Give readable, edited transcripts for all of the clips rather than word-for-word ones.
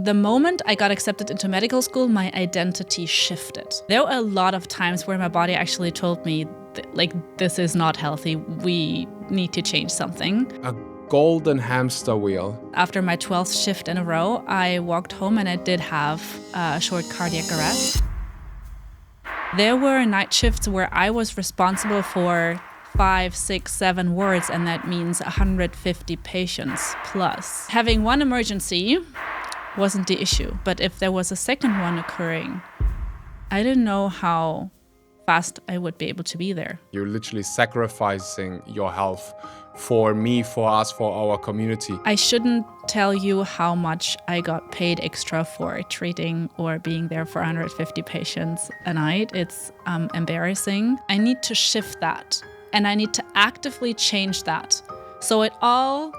The moment I got accepted into medical school, my identity shifted. There were a lot of times where my body actually told me, this is not healthy. We need to change something. A golden hamster wheel. After my 12th shift in a row, I walked home and I did have a short cardiac arrest. There were night shifts where I was responsible for 5, 6, 7 wards, and that means 150 patients plus. Having one emergency wasn't the issue, but if there was a second one occurring, I didn't know how fast I would be able to be there. You're literally sacrificing your health for me, for us, for our community. I shouldn't tell you how much I got paid extra for treating or being there for 150 patients a night. It's embarrassing. I need to shift that, and I need to actively change that. So it all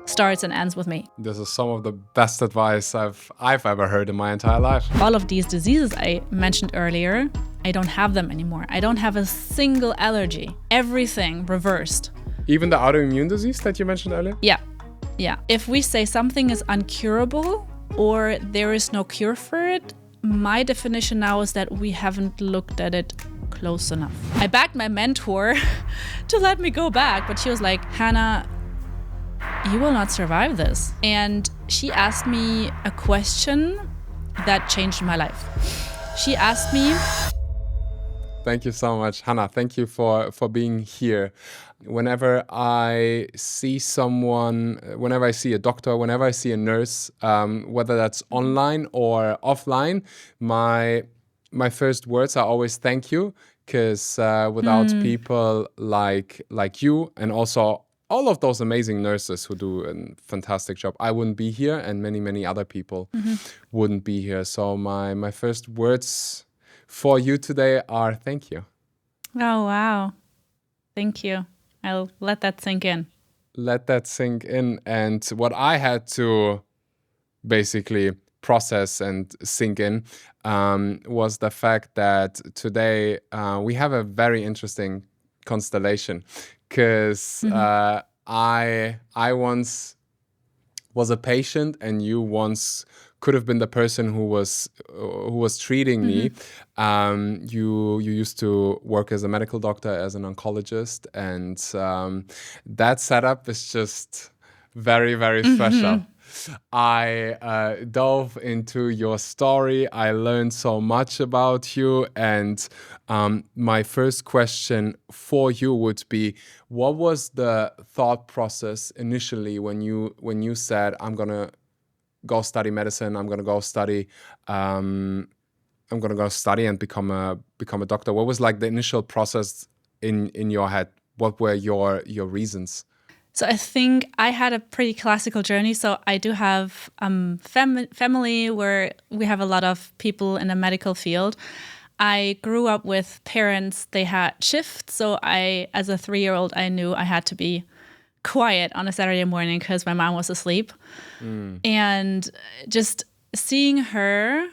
starts and ends with me. This is some of the best advice I've ever heard in my entire life. All of these diseases I mentioned earlier, I don't have them anymore. I don't have a single allergy. Everything reversed. Even the autoimmune disease that you mentioned earlier? Yeah. If we say something is incurable or there is no cure for it, my definition now is that we haven't looked at it close enough. I begged my mentor to let me go back, but she was like, Hannah, you will not survive this. And she asked me a question that changed my life. She asked me... Thank you so much, Hannah. Thank you for being here. Whenever I see someone, whenever I see a doctor, whenever I see a nurse, whether that's online or offline, my first words are always thank you, because without people like you and also all of those amazing nurses who do a fantastic job, I wouldn't be here, and many, many other people wouldn't be here. So my first words for you today are thank you. Oh, wow. Thank you. I'll let that sink in. Let that sink in. And what I had to basically process and sink in was the fact that today we have a very interesting constellation, because I once was a patient and you once could have been the person who was treating me. You used to work as a medical doctor, as an oncologist, and that setup is just very, very special. I dove into your story. I learned so much about you, and my first question for you would be: what was the thought process initially when you said, "I'm gonna go study medicine. I'm gonna go study. I'm gonna go study and become a doctor"? What was like the initial process in your head? What were your reasons? So I think I had a pretty classical journey. So I do have family where we have a lot of people in the medical field. I grew up with parents, they had shifts. So as a 3-year-old, I knew I had to be quiet on a Saturday morning because my mom was asleep. And just seeing her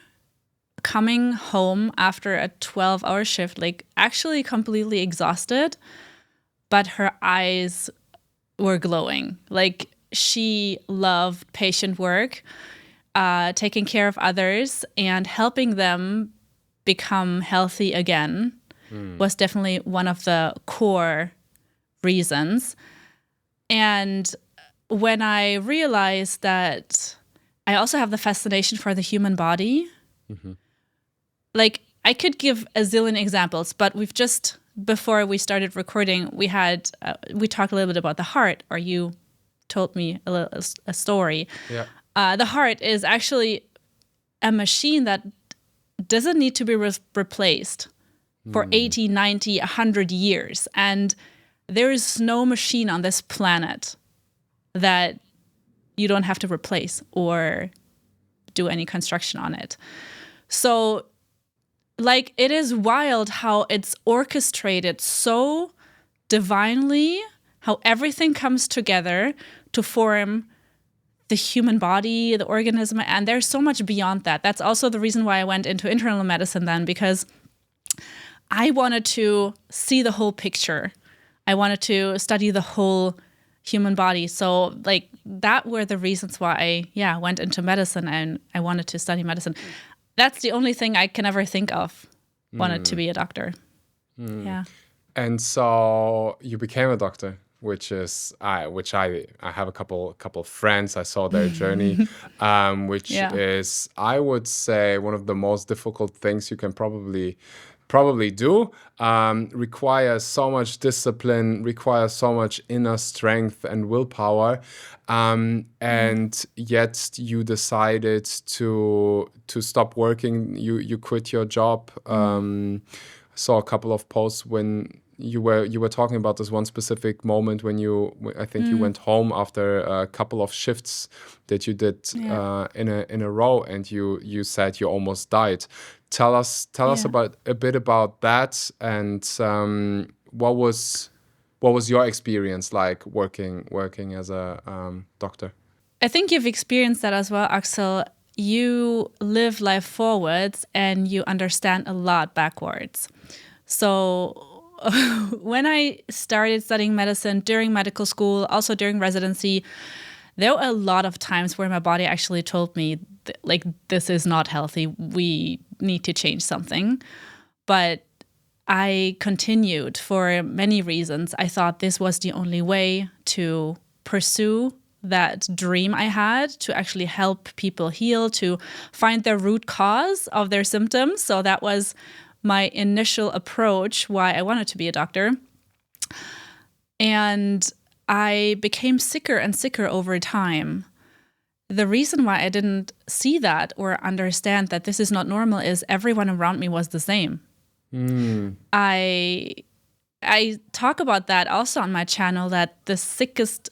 coming home after a 12-hour shift, like actually completely exhausted, but her eyes were glowing. Like, she loved patient work, taking care of others and helping them become healthy again was definitely one of the core reasons. And when I realized that I also have the fascination for the human body, like, I could give a zillion examples, but before we started recording, we talked a little bit about the heart, or you told me a story. Yeah. The heart is actually a machine that doesn't need to be replaced for 80, 90, 100 years. And there is no machine on this planet that you don't have to replace or do any construction on it. So, like, it is wild how it's orchestrated so divinely, how everything comes together to form the human body, the organism, and there's so much beyond that. That's also the reason why I went into internal medicine then, because I wanted to see the whole picture. I wanted to study the whole human body. So, like, that were the reasons why I went into medicine and I wanted to study medicine. That's the only thing I can ever think of. Wanted to be a doctor. Yeah. And so you became a doctor, which I have a couple of friends. I saw their journey, which is, I would say, one of the most difficult things you can probably do. Requires so much discipline, requires so much inner strength and willpower, and yet you decided to stop working. You quit your job. Saw a couple of posts when you were talking about this one specific moment when I think you went home after a couple of shifts that you did in a row, and you said you almost died. Tell us about a bit about that, and what was your experience like working as a doctor? I think you've experienced that as well, Axel. You live life forwards and you understand a lot backwards. So when I started studying medicine during medical school, also during residency, there were a lot of times where my body actually told me, like, this is not healthy. We need to change something. But I continued for many reasons. I thought this was the only way to pursue that dream I had, to actually help people heal, to find the root cause of their symptoms. So that was my initial approach why I wanted to be a doctor. And I became sicker and sicker over time. The reason why I didn't see that or understand that this is not normal is everyone around me was the same. I talk about that also on my channel, that the sickest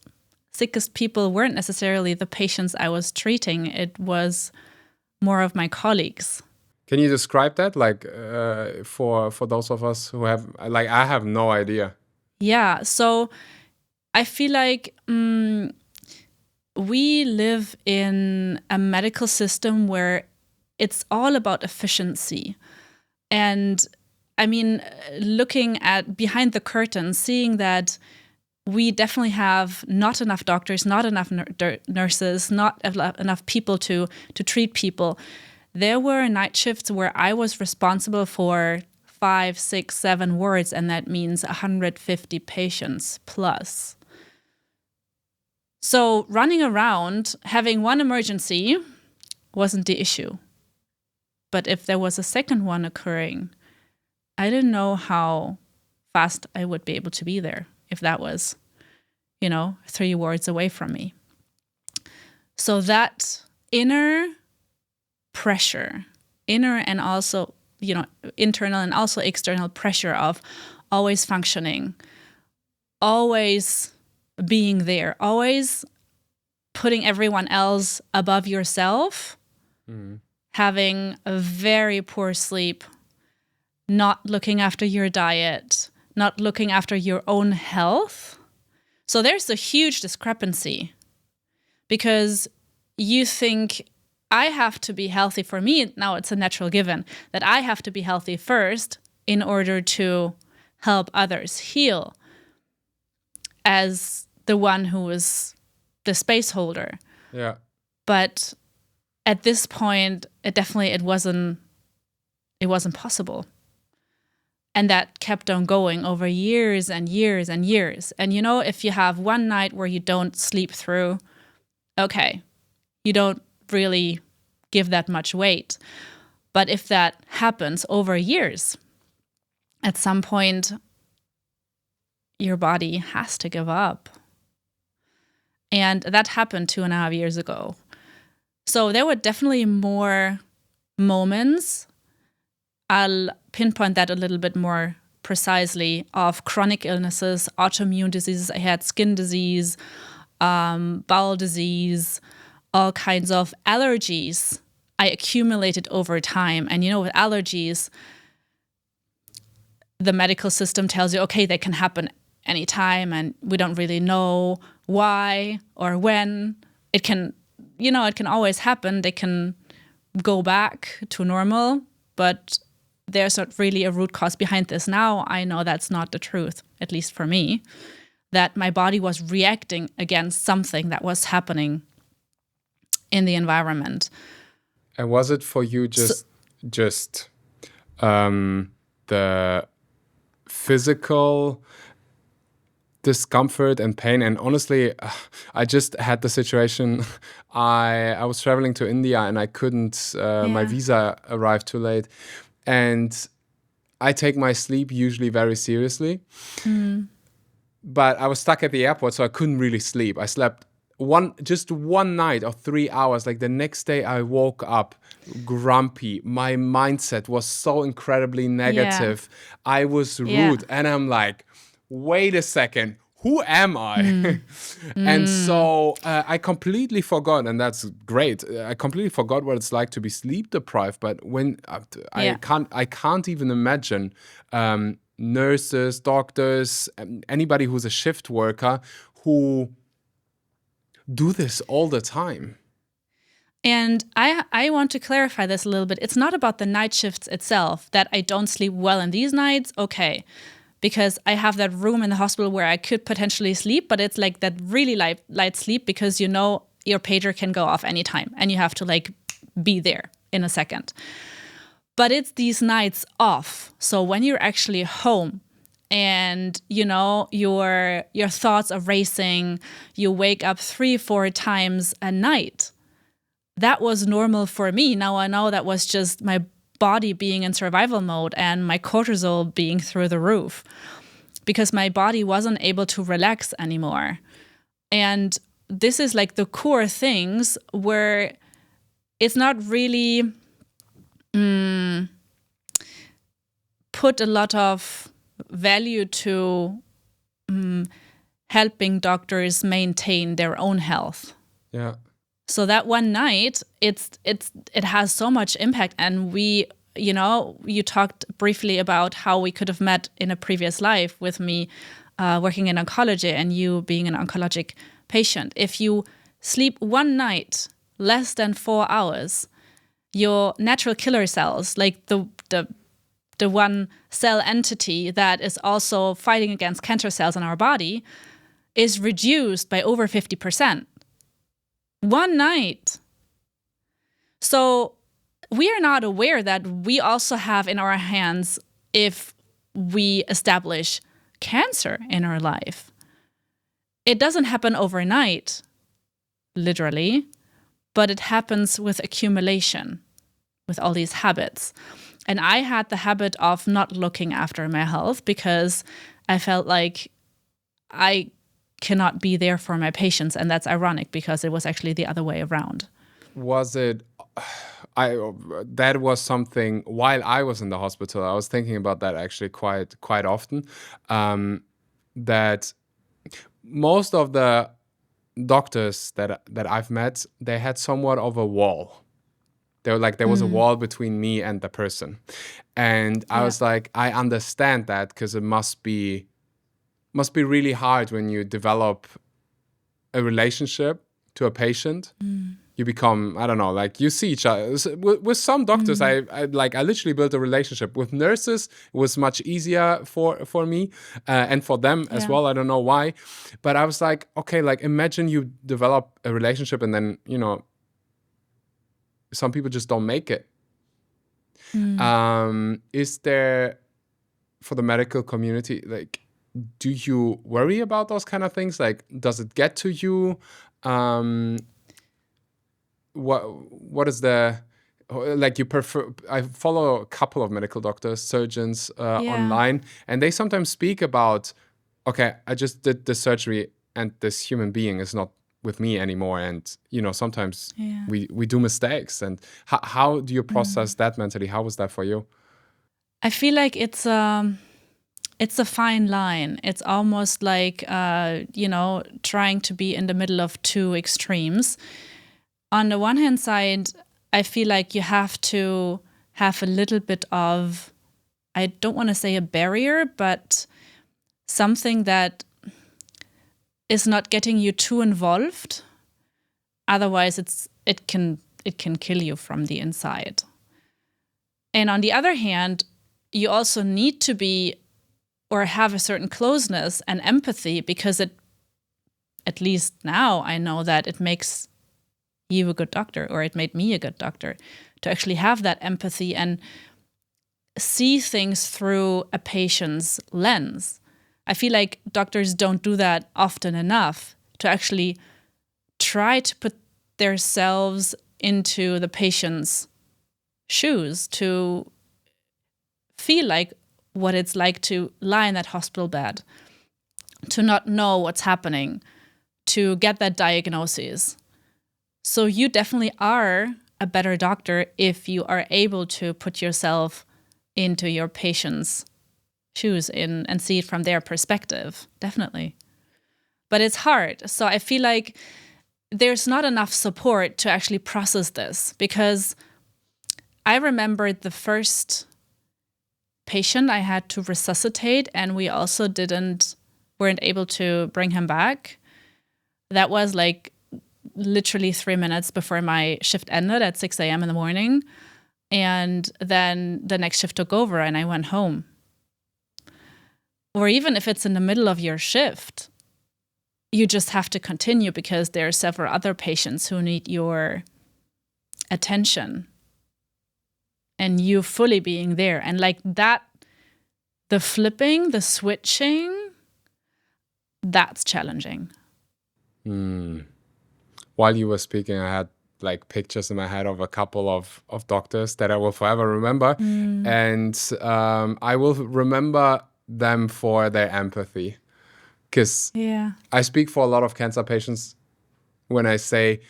people weren't necessarily the patients I was treating. It was more of my colleagues. Can you describe that, like, for those of us who have, like, I have no idea. Yeah, so I feel like we live in a medical system where it's all about efficiency. And I mean, looking at behind the curtain, seeing that we definitely have not enough doctors, not enough nurses, not enough people to treat people. There were night shifts where I was responsible for 5, 6, 7 wards, and that means 150 patients plus. So running around, having one emergency wasn't the issue. But if there was a second one occurring, I didn't know how fast I would be able to be there if that was, 3 wards away from me. So that inner pressure, inner and also, internal and also external pressure of always functioning, always being there, always putting everyone else above yourself, having a very poor sleep, not looking after your diet, not looking after your own health. So there's a huge discrepancy because you think I have to be healthy for me. Now it's a natural given that I have to be healthy first in order to help others heal as the one who is the space holder. Yeah. But at this point, it wasn't possible. And that kept on going over years and years and years. And if you have one night where you don't sleep through, okay, you don't really give that much weight. But if that happens over years, at some point, your body has to give up. And that happened 2.5 years ago. So there were definitely more moments. I'll pinpoint that a little bit more precisely of chronic illnesses, autoimmune diseases. I had skin disease, bowel disease, all kinds of allergies I accumulated over time. And with allergies, the medical system tells you, okay, they can happen anytime, and we don't really know why or when. It can always happen. They can go back to normal, but there's not really a root cause behind this. Now I know that's not the truth, at least for me. that my body was reacting against something that was happening in the environment. And was it for you just the physical discomfort and pain? And honestly, I just had the situation. I was traveling to India and I couldn't. My visa arrived too late, and I take my sleep usually very seriously. But I was stuck at the airport, so I couldn't really sleep. I slept just one night of 3 hours. Like the next day I woke up grumpy. My mindset was so incredibly negative. I was rude. And I'm like, wait a second, who am I? And so I completely forgot, and that's great. I completely forgot what it's like to be sleep deprived. But when I can't even imagine nurses, doctors, anybody who's a shift worker who do this all the time. And I want to clarify this a little bit. It's not about the night shifts itself, that I don't sleep well in these nights, okay. Because I have that room in the hospital where I could potentially sleep, but it's like that really light sleep because you know your pager can go off anytime and you have to like be there in a second. But it's these nights off. So when you're actually home and you know your thoughts are racing, you wake up 3-4 times a night. That was normal for me. Now I know that was just my body being in survival mode and my cortisol being through the roof because my body wasn't able to relax anymore. And this is like the core things where it's not really put a lot of value to helping doctors maintain their own health. Yeah. So that one night, it has so much impact. And you talked briefly about how we could have met in a previous life with me working in oncology and you being an oncologic patient. If you sleep one night less than 4 hours, your natural killer cells, like the one cell entity that is also fighting against cancer cells in our body, is reduced by over 50%. One night. So we are not aware that we also have in our hands if we establish cancer in our life. It doesn't happen overnight, literally, but it happens with accumulation, with all these habits. And I had the habit of not looking after my health because I felt like I cannot be there for my patients. And that's ironic because it was actually the other way around. Was it... that was something while I was in the hospital. I was thinking about that actually quite often. That most of the doctors that I've met, they had somewhat of a wall. They were like there was a wall between me and the person, and I was like, I understand that because it must be really hard when you develop a relationship to a patient. You become, I don't know, like you see each other. With some doctors, I literally built a relationship. With nurses, it was much easier for me and for them as well. I don't know why. But I was like, okay, like imagine you develop a relationship and then, some people just don't make it. Is there, for the medical community, like, do you worry about those kind of things? Like, does it get to you? What is the, like, you prefer? I follow a couple of medical doctors, surgeons online, and they sometimes speak about, okay, I just did the surgery and this human being is not with me anymore, and sometimes we do mistakes. And how do you process that mentally? How was that for you? I feel like it's a fine line. It's almost like trying to be in the middle of two extremes. On the one hand side, I feel like you have to have a little bit of, I don't want to say a barrier, but something that is not getting you too involved. Otherwise, it can kill you from the inside. And on the other hand, you also need to be or have a certain closeness and empathy, because it, at least now I know that it makes you a good doctor, or it made me a good doctor, to actually have that empathy and see things through a patient's lens. I feel like doctors don't do that often enough, to actually try to put themselves into the patient's shoes, to feel like what it's like to lie in that hospital bed, to not know what's happening, to get that diagnosis. So you definitely are a better doctor if you are able to put yourself into your patient's shoes and see it from their perspective, definitely. But it's hard. So I feel like there's not enough support to actually process this, because I remember the first patient I had to resuscitate, and we also weren't able to bring him back. That was like literally 3 minutes before my shift ended at 6 a.m. in the morning. And then the next shift took over and I went home. Or even if it's in the middle of your shift, you just have to continue because there are several other patients who need your attention and you fully being there. And like that, the flipping, the switching, that's challenging. While you were speaking, I had like pictures in my head of a couple of doctors that I will forever remember. And I will remember them for their empathy. Because I speak for a lot of cancer patients when I say,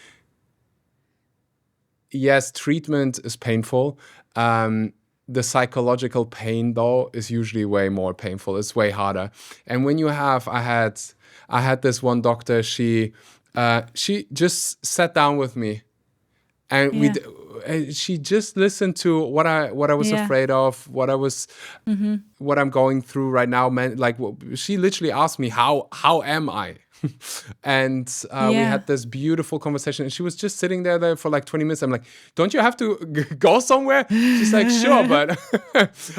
yes, treatment is painful. The psychological pain, though, is usually way more painful. It's way harder. And when you have, I had this one doctor, she just sat down with me. And she just listened to what I was afraid of, what I'm going through right now. Man, like she literally asked me, how am I? And we had this beautiful conversation. And she was just sitting there for like 20 minutes. I'm like, don't you have to go somewhere? She's like, sure, but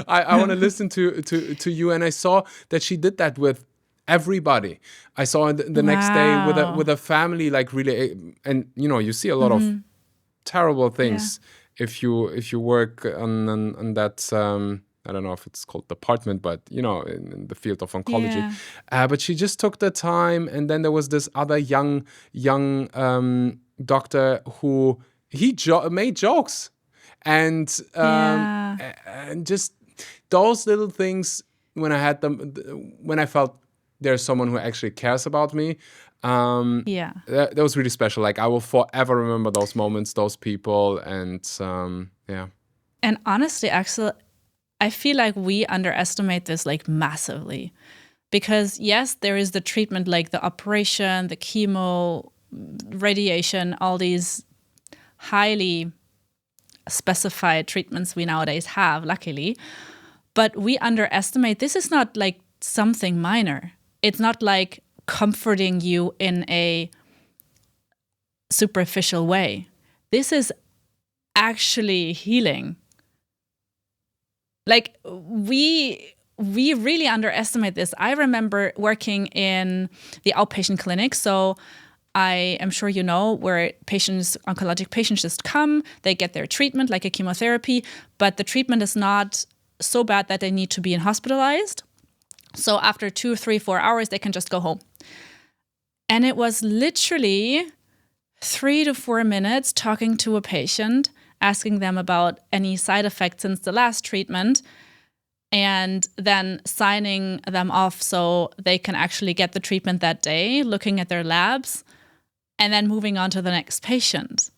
I want to listen to you. And I saw that she did that with everybody. I saw the next day with a family, like really, and you see a lot of terrible things if you work on that I don't know if it's called department, but in the field of oncology. But she just took the time, and then there was this other young doctor who he made jokes, and just those little things, when I had them, when I felt there's someone who actually cares about me. That was really special. Like I will forever remember those moments, those people, and And honestly, Axel, I feel like we underestimate this like massively, because yes, there is the treatment, like the operation, the chemo, radiation, all these highly specified treatments we nowadays have, luckily, but we underestimate this is not like something minor. It's not like comforting you in a superficial way. This is actually healing. Like we really underestimate this. I remember working in the outpatient clinic. So I am sure you know where oncologic patients just come, they get their treatment like a chemotherapy, but the treatment is not so bad that they need to be hospitalized. So after 2, 3, 4 hours, they can just go home. And it was literally 3 to 4 minutes talking to a patient, asking them about any side effects since the last treatment, and then signing them off so they can actually get the treatment that day, looking at their labs, and then moving on to the next patient.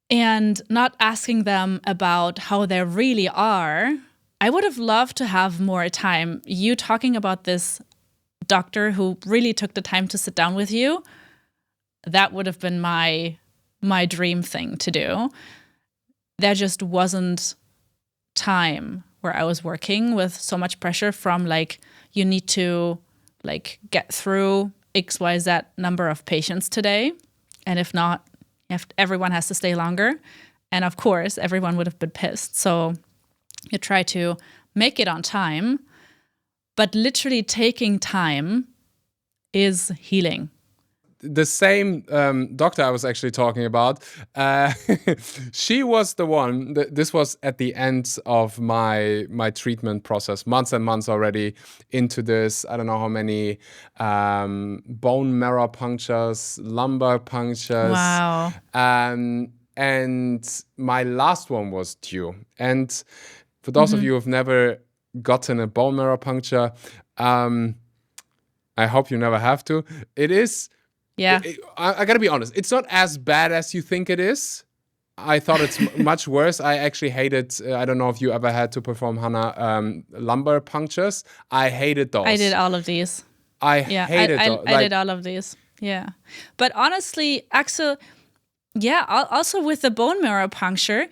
And not asking them about how they really are. I would have loved to have more time. You talking about this doctor who really took the time to sit down with you, that would have been my dream thing to do. There just wasn't time where I was working with so much pressure from like, you need to like get through XYZ number of patients today. And if not, everyone has to stay longer. And of course, everyone would have been pissed. So you try to make it on time, but literally taking time is healing. The same doctor I was actually talking about, she was the one. This was at the end of my treatment process, months and months already into this. I don't know how many bone marrow punctures, lumbar punctures. Wow. And my last one was due. And for those of you who've never gotten a bone marrow puncture, I hope you never have to. It is. Yeah. I gotta be honest. It's not as bad as you think it is. I thought it's much worse. I actually hated. I don't know if you ever had to perform, Hannah, lumbar punctures. I hated those. I did all of these. I hated those. I did all of these. Yeah. But honestly, Axel, yeah, also with the bone marrow puncture,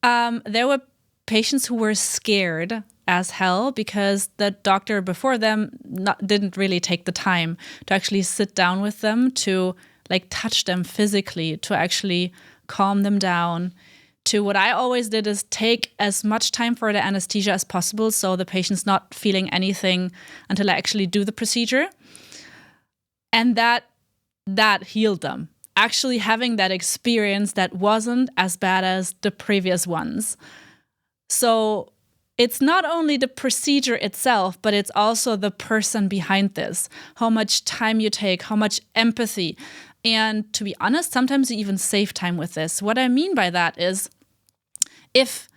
there were patients who were scared as hell because the doctor before them didn't really take the time to actually sit down with them, to like touch them physically, to actually calm them down. To what I always did is take as much time for the anesthesia as possible, so the patient's not feeling anything until I actually do the procedure. And that healed them. Actually having that experience that wasn't as bad as the previous ones. So it's not only the procedure itself, but it's also the person behind this. How much time you take, how much empathy. And to be honest, sometimes you even save time with this. What I mean by that is, if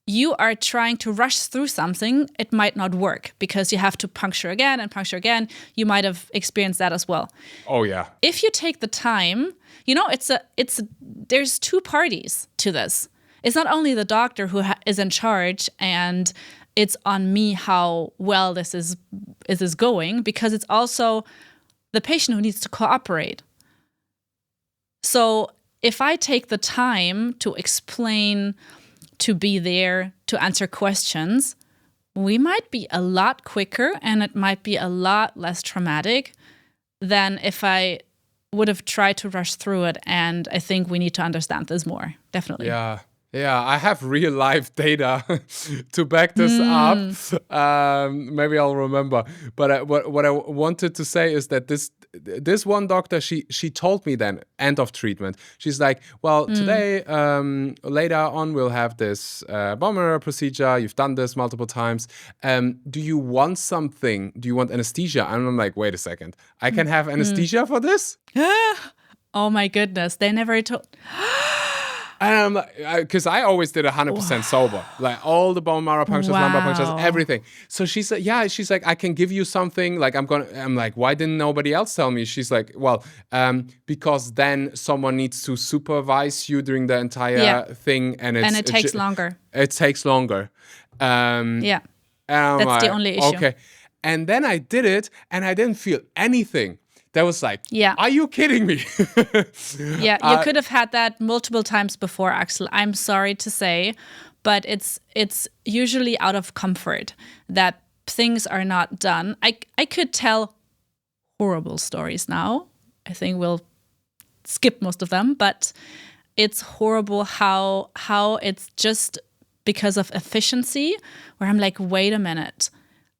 you are trying to rush through something, it might not work because you have to puncture again and puncture again. You might have experienced that as well. Oh yeah. If you take the time, there's two parties to this. It's not only the doctor who is in charge, and it's on me how well this is going, because it's also the patient who needs to cooperate. So if I take the time to explain, to be there, to answer questions, we might be a lot quicker and it might be a lot less traumatic than if I would have tried to rush through it. And I think we need to understand this more, definitely. Yeah, I have real life data to back this up. Maybe I'll remember. But what I wanted to say is that this one doctor, she told me then, end of treatment, she's like, well, today, later on, we'll have this bone marrow procedure. You've done this multiple times. Do you want something? Do you want anesthesia? And I'm like, wait a second. I can have anesthesia for this? Oh my goodness. They never told... Because I always did 100% sober, like all the bone marrow punctures, lumbar punctures, everything. So she said, yeah, she's like, I can give you something. Like I'm like, why didn't nobody else tell me? She's like, well, because then someone needs to supervise you during the entire thing, and it takes longer. It takes longer. Yeah, that's like, the only issue. Okay, and then I did it, and I didn't feel anything. That was like, are you kidding me? Yeah, you could have had that multiple times before, Axel. I'm sorry to say, but it's usually out of comfort that things are not done. I could tell horrible stories now. I think we'll skip most of them, but it's horrible how it's just because of efficiency, where I'm like, wait a minute.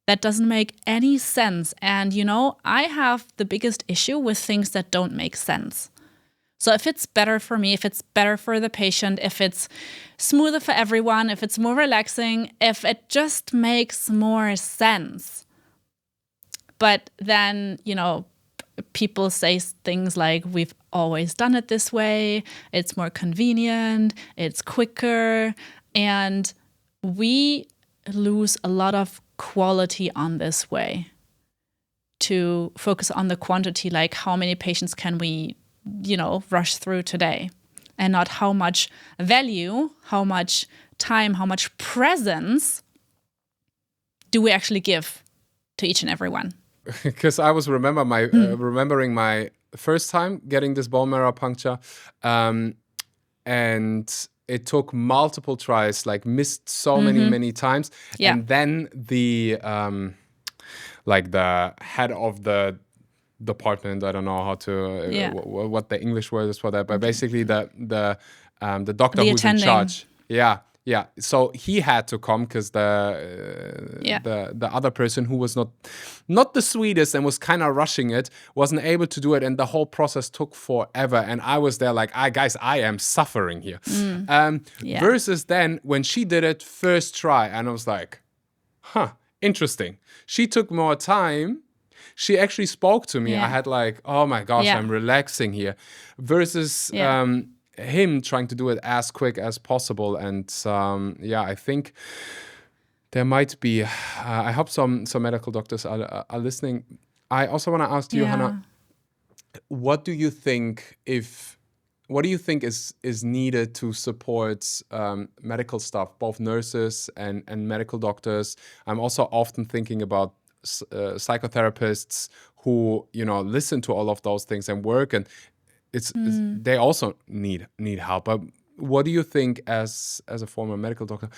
That doesn't make any sense. And, I have the biggest issue with things that don't make sense. So if it's better for me, if it's better for the patient, if it's smoother for everyone, if it's more relaxing, if it just makes more sense. But then, people say things like, we've always done it this way, it's more convenient, it's quicker, and we lose a lot of quality on this way to focus on the quantity, like how many patients can we, rush through today, and not how much value, how much time, how much presence do we actually give to each and every one. Because I was remembering my first time getting this bone marrow puncture, and it took multiple tries, like missed so many times. Yeah. And then the head of the department, I don't know how to what the English word is for that, but basically the doctor who's in charge. Yeah. Yeah, so he had to come because Yeah. the other person, who was not the sweetest and was kind of rushing it, wasn't able to do it, and the whole process took forever. And I was there like, guys, I am suffering here. Yeah. Versus then when she did it first try, and I was like, interesting. She took more time. She actually spoke to me. Yeah. I had like, oh my gosh, Yeah. I'm relaxing here. Versus him trying to do it as quick as possible. And I think there might be, I hope some medical doctors are listening. I also want to ask you, Hannah, what do you think is needed to support medical staff, both nurses and medical doctors? I'm also often thinking about psychotherapists who, listen to all of those things and work, and they also need help. But what do you think, as a former medical doctor,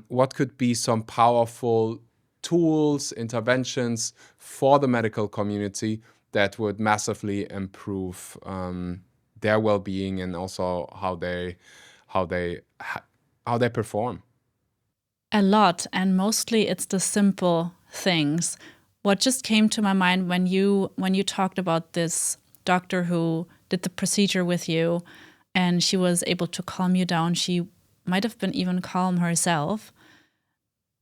what could be some powerful tools, interventions for the medical community that would massively improve their well-being, and also how they perform? A lot, and mostly it's the simple things. What just came to my mind when you talked about this doctor who did the procedure with you, and she was able to calm you down. She might have been even calm herself.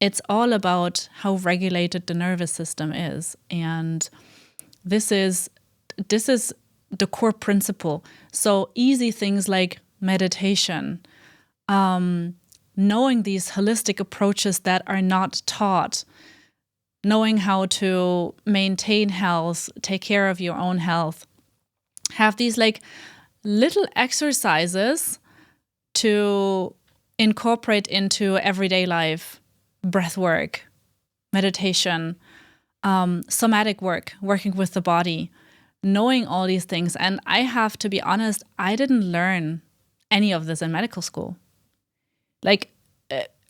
It's all about how regulated the nervous system is, and this is the core principle. So easy things like meditation, knowing these holistic approaches that are not taught, knowing how to maintain health, take care of your own health, have these like little exercises to incorporate into everyday life, breath work, meditation, somatic work, working with the body, knowing all these things. And I have to be honest, I didn't learn any of this in medical school.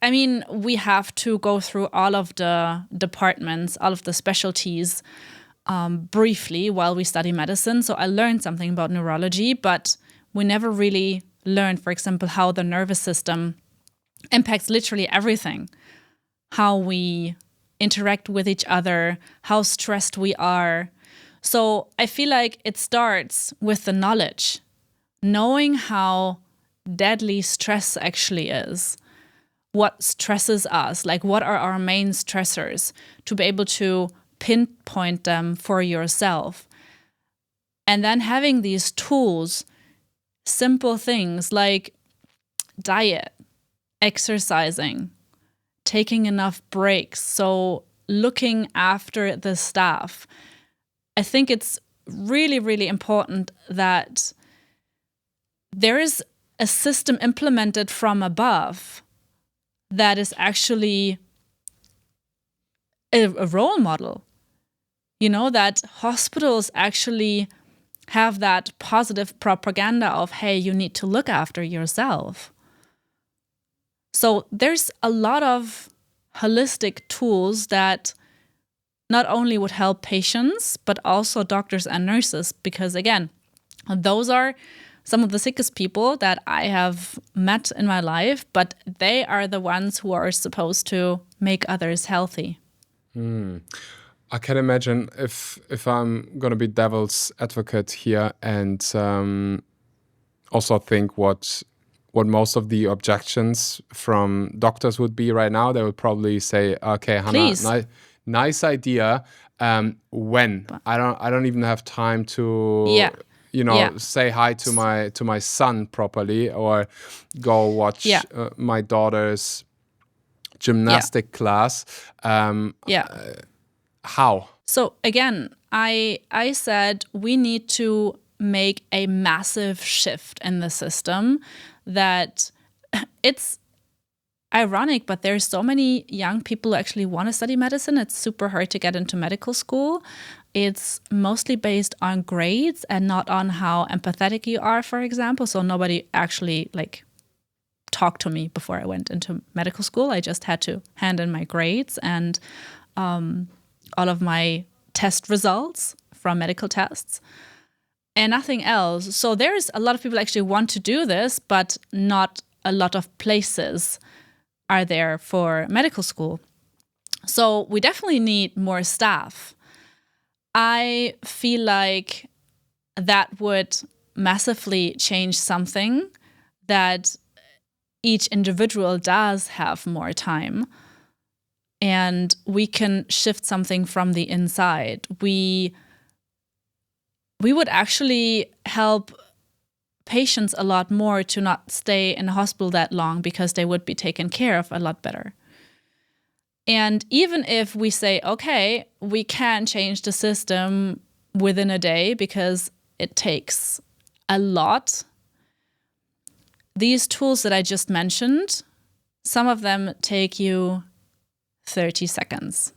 We have to go through all of the departments, all of the specialties briefly while we study medicine. So I learned something about neurology, but we never really learned, for example, how the nervous system impacts literally everything, how we interact with each other, how stressed we are. So I feel like it starts with the knowledge, knowing how deadly stress actually is, what stresses us, like what are our main stressors, to be able to pinpoint them for yourself. And then having these tools, simple things like diet, exercising, taking enough breaks, so looking after the staff. I think it's really, really important that there is a system implemented from above that is actually a role model. That hospitals actually have that positive propaganda of, hey, you need to look after yourself. So there's a lot of holistic tools that not only would help patients, but also doctors and nurses, because again, those are some of the sickest people that I have met in my life, but they are the ones who are supposed to make others healthy. I can imagine if I'm going to be devil's advocate here and also think what most of the objections from doctors would be right now. They would probably say, okay, Hannah, nice idea. When? I don't even have time to say hi to my son properly, or go watch my daughter's gymnastic class. How? So again, I said we need to make a massive shift in the system. That it's ironic, but there's so many young people who actually want to study medicine. It's super hard to get into medical school. It's mostly based on grades and not on how empathetic you are, for example. So nobody actually talked to me before I went into medical school. I just had to hand in my grades and all of my test results from medical tests and nothing else. So there's a lot of people actually want to do this, but not a lot of places are there for medical school. So we definitely need more staff. I feel like that would massively change something, that each individual does have more time and we can shift something from the inside. We would actually help patients a lot more to not stay in the hospital that long because they would be taken care of a lot better. And even if we say, okay, we can change the system within a day because it takes a lot, these tools that I just mentioned, some of them take you 30 seconds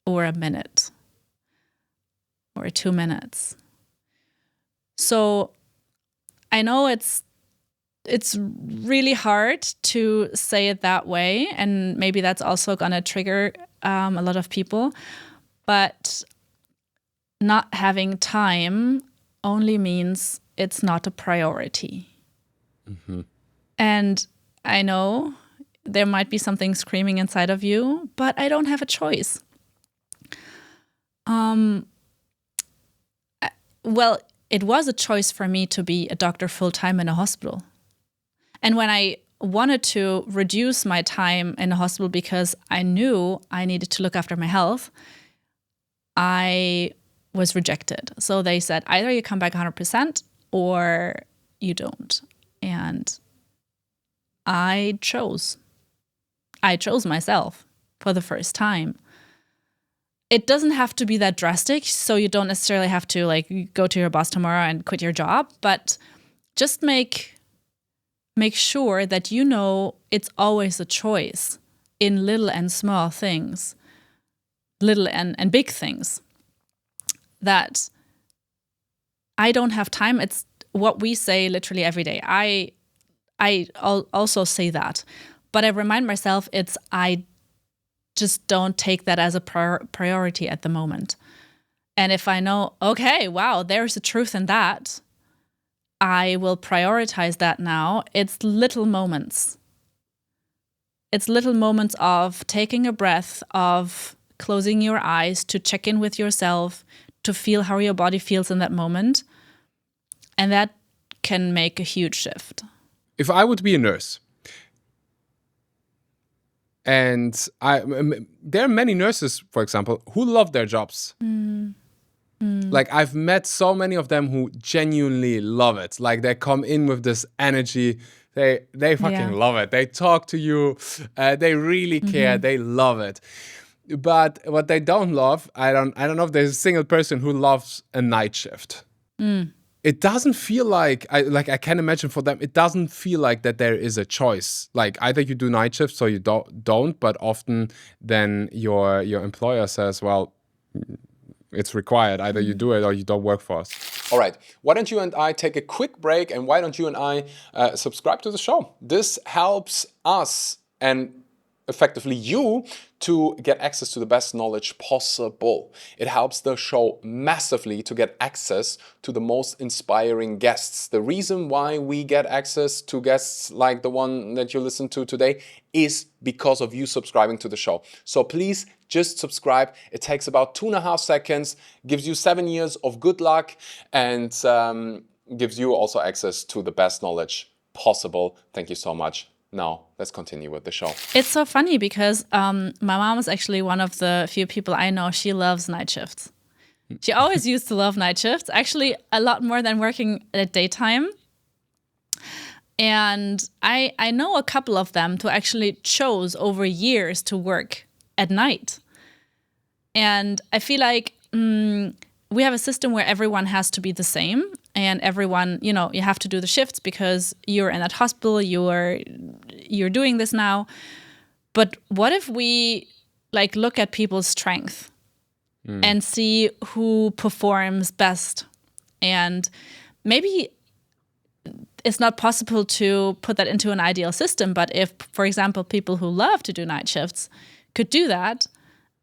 or a minute or 2 minutes. So I know it's really hard to say it that way, and maybe that's also going to trigger a lot of people. But not having time only means it's not a priority. Mm-hmm. And I know there might be something screaming inside of you, but I don't have a choice. Well, it was a choice for me to be a doctor full-time in a hospital. And when I wanted to reduce my time in a hospital because I knew I needed to look after my health, I was rejected. So they said, either you come back 100% or you don't. And I chose myself for the first time. It doesn't have to be that drastic, so you don't necessarily have to like go to your boss tomorrow and quit your job, but just make sure that you know it's always a choice in little and small things, little and big things. That I don't have time. It's what we say literally every day. I also say that, but I remind myself I just don't take that as a priority at the moment. And if I know, okay, wow, there's a truth in that, I will prioritize that now. It's little moments. It's little moments of taking a breath, of closing your eyes to check in with yourself, to feel how your body feels in that moment. And that can make a huge shift. If I would be a nurse, and there are many nurses, for example, who love their jobs. Like I've met so many of them who genuinely love it. Like they come in with this energy. They fucking love it. They talk to you. They really care. They love it. But what they don't love, I don't know if there's a single person who loves a night shift. It doesn't feel like I can imagine for them, it doesn't feel like that there is a choice. Like either you do night shifts or you don't, but often then your employer says, well, it's required. Either you do it or you don't work for us. All right. Why don't you and I take a quick break, and why don't you and I subscribe to the show? This helps us and effectively you to get access to the best knowledge possible. It helps the show massively to get access to the most inspiring guests. The reason why we get access to guests like the one that you listened to today is because of you subscribing to the show. So please just subscribe. It takes about 2.5 seconds, gives you 7 years of good luck, and gives you also access to the best knowledge possible. Thank you so much. Now, let's continue with the show. It's so funny because my mom is actually one of the few people I know, she loves night shifts. She always used to love night shifts, actually a lot more than working at daytime. And I know a couple of them who actually chose over years to work at night. And I feel like we have a system where everyone has to be the same. And everyone, you have to do the shifts because you're in that hospital, you're doing this now. But what if we look at people's strength and see who performs best? And maybe it's not possible to put that into an ideal system, but if, for example, people who love to do night shifts could do that,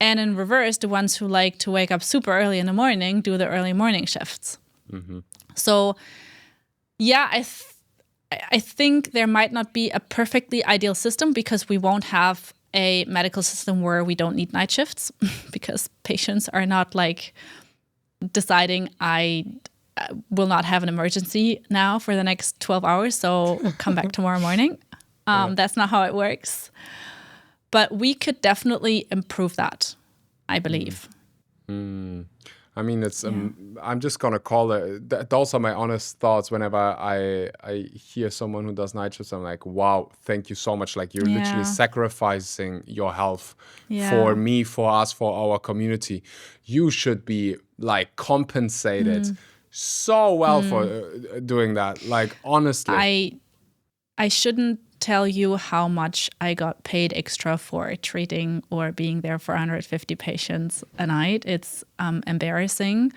and in reverse, the ones who like to wake up super early in the morning do the early morning shifts. Mm-hmm. So, yeah, I think there might not be a perfectly ideal system, because we won't have a medical system where we don't need night shifts because patients are not like deciding I will not have an emergency now for the next 12 hours, so come back tomorrow morning. That's not how it works. But we could definitely improve that, I believe. I mean, it's I'm just gonna call it. Those are my honest thoughts. Whenever I hear someone who does night shifts, I'm like, wow, thank you so much. Like, you're literally sacrificing your health for me, for us, for our community. You should be like compensated so well for doing that. Like, honestly, I shouldn't tell you how much I got paid extra for treating or being there for 150 patients a night. It's embarrassing.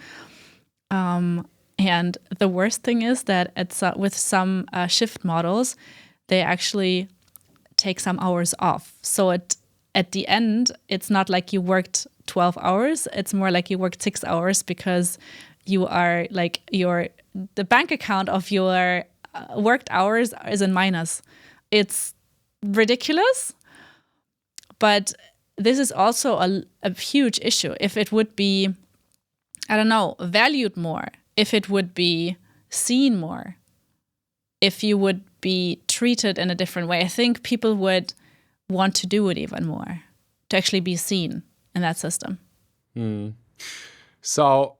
And the worst thing is that with some shift models, they actually take some hours off. So at the end, it's not like you worked 12 hours. It's more like you worked 6 hours, because you are like the bank account of your worked hours is in minus. It's ridiculous, but this is also a huge issue. If it would be, I don't know, valued more, if it would be seen more, if you would be treated in a different way, I think people would want to do it even more, to actually be seen in that system. So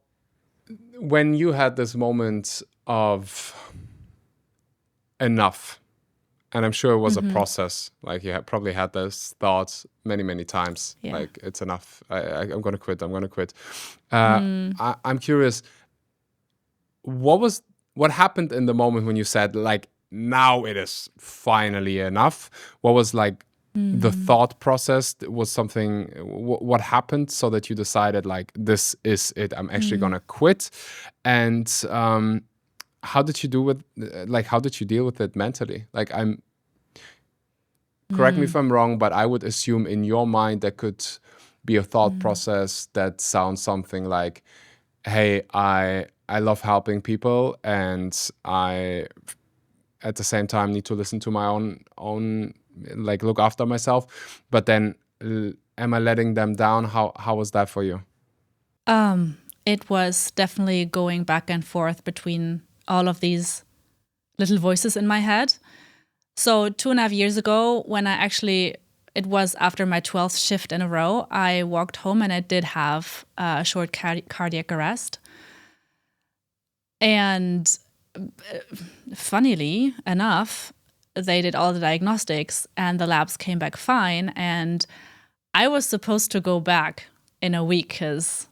when you had this moment of enough, and I'm sure it was a process, like you probably had those thoughts many times, like, it's enough, I'm gonna quit, I'm curious, what happened in the moment when you said, like, now it is finally enough? What was like the thought process? Was something, what happened so that you decided, like, this is it, I'm actually gonna quit? And how did you deal with it mentally? Like, correct me if I'm wrong, but I would assume in your mind there could be a thought process that sounds something like, hey, I love helping people, and I at the same time need to listen to my own like, look after myself, but then am I letting them down? How was that for you? It was definitely going back and forth between all of these little voices in my head. So 2.5 years ago, when it was after my 12th shift in a row, I walked home and I did have a short cardiac arrest. And funnily enough, they did all the diagnostics and the labs came back fine. And I was supposed to go back in a week because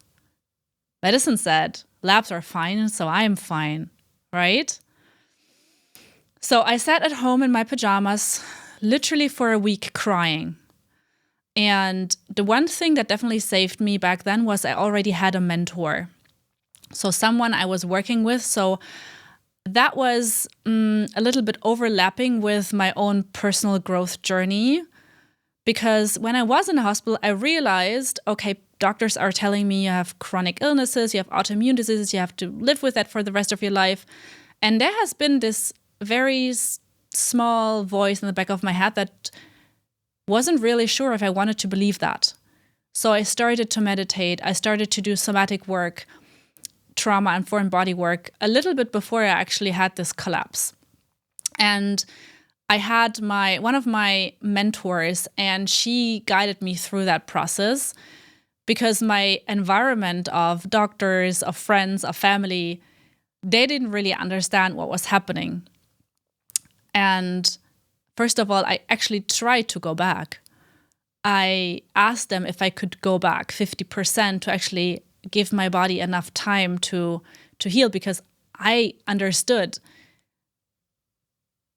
medicine said labs are fine, so I'm fine, right? So I sat at home in my pajamas, literally for a week, crying. And the one thing that definitely saved me back then was I already had a mentor. So someone I was working with. So that was a little bit overlapping with my own personal growth journey. Because when I was in the hospital, I realized, okay, doctors are telling me you have chronic illnesses, you have autoimmune diseases, you have to live with that for the rest of your life. And there has been this very small voice in the back of my head that wasn't really sure if I wanted to believe that. So I started to meditate. I started to do somatic work, trauma and foreign body work a little bit before I actually had this collapse. And I had one of my mentors, and she guided me through that process, because my environment of doctors, of friends, of family, they didn't really understand what was happening. And first of all, I actually tried to go back. I asked them if I could go back 50% to actually give my body enough time to heal, because I understood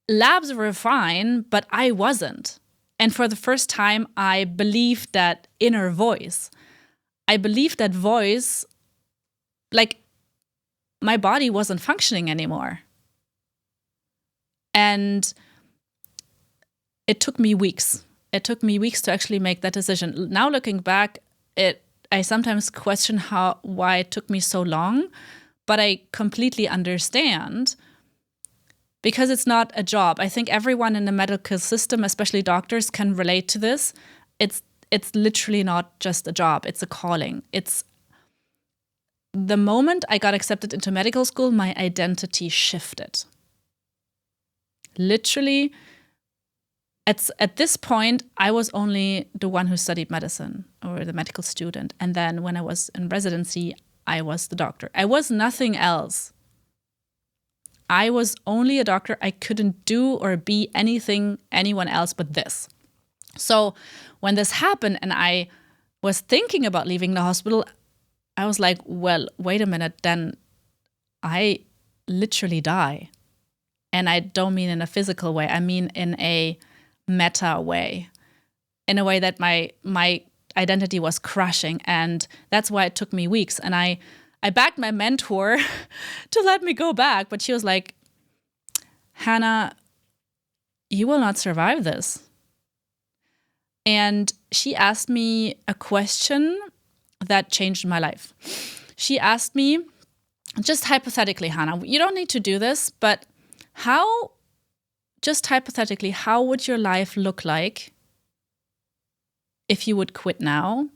labs were fine, but I wasn't. And for the first time, I believed that inner voice. I believed that voice, like, my body wasn't functioning anymore. And it took me weeks. It took me weeks to actually make that decision. Now looking back, I sometimes question why it took me so long, but I completely understand, because it's not a job. I think everyone in the medical system, especially doctors, can relate to this. It's literally not just a job, it's a calling. It's the moment I got accepted into medical school, my identity shifted. Literally, at this point, I was only the one who studied medicine or the medical student. And then when I was in residency, I was the doctor. I was nothing else. I was only a doctor. I couldn't do or be anyone else but this. So when this happened and I was thinking about leaving the hospital, I was like, well, wait a minute, then I literally die. And I don't mean in a physical way. I mean in a meta way, in a way that my identity was crushing. And that's why it took me weeks. And I begged my mentor to let me go back. But she was like, Hannah, you will not survive this. And she asked me a question that changed my life. She asked me, just hypothetically, Hannah, you don't need to do this, but just hypothetically, how would your life look like if you would quit now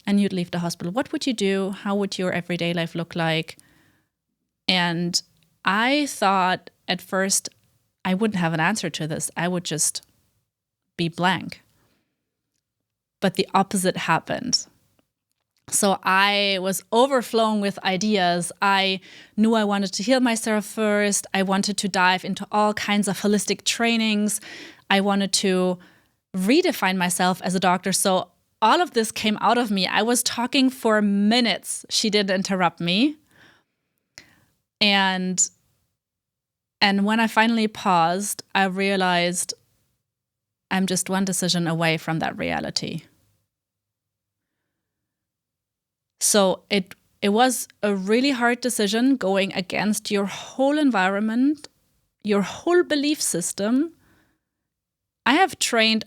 and you'd leave the hospital? What would you do? How would your everyday life look like? And I thought at first I wouldn't have an answer to this. I would just be blank. But the opposite happened. So I was overflowing with ideas. I knew I wanted to heal myself first. I wanted to dive into all kinds of holistic trainings. I wanted to redefine myself as a doctor. So all of this came out of me. I was talking for minutes. She didn't interrupt me. And when I finally paused, I realized I'm just one decision away from that reality. So it was a really hard decision going against your whole environment, your whole belief system. I have trained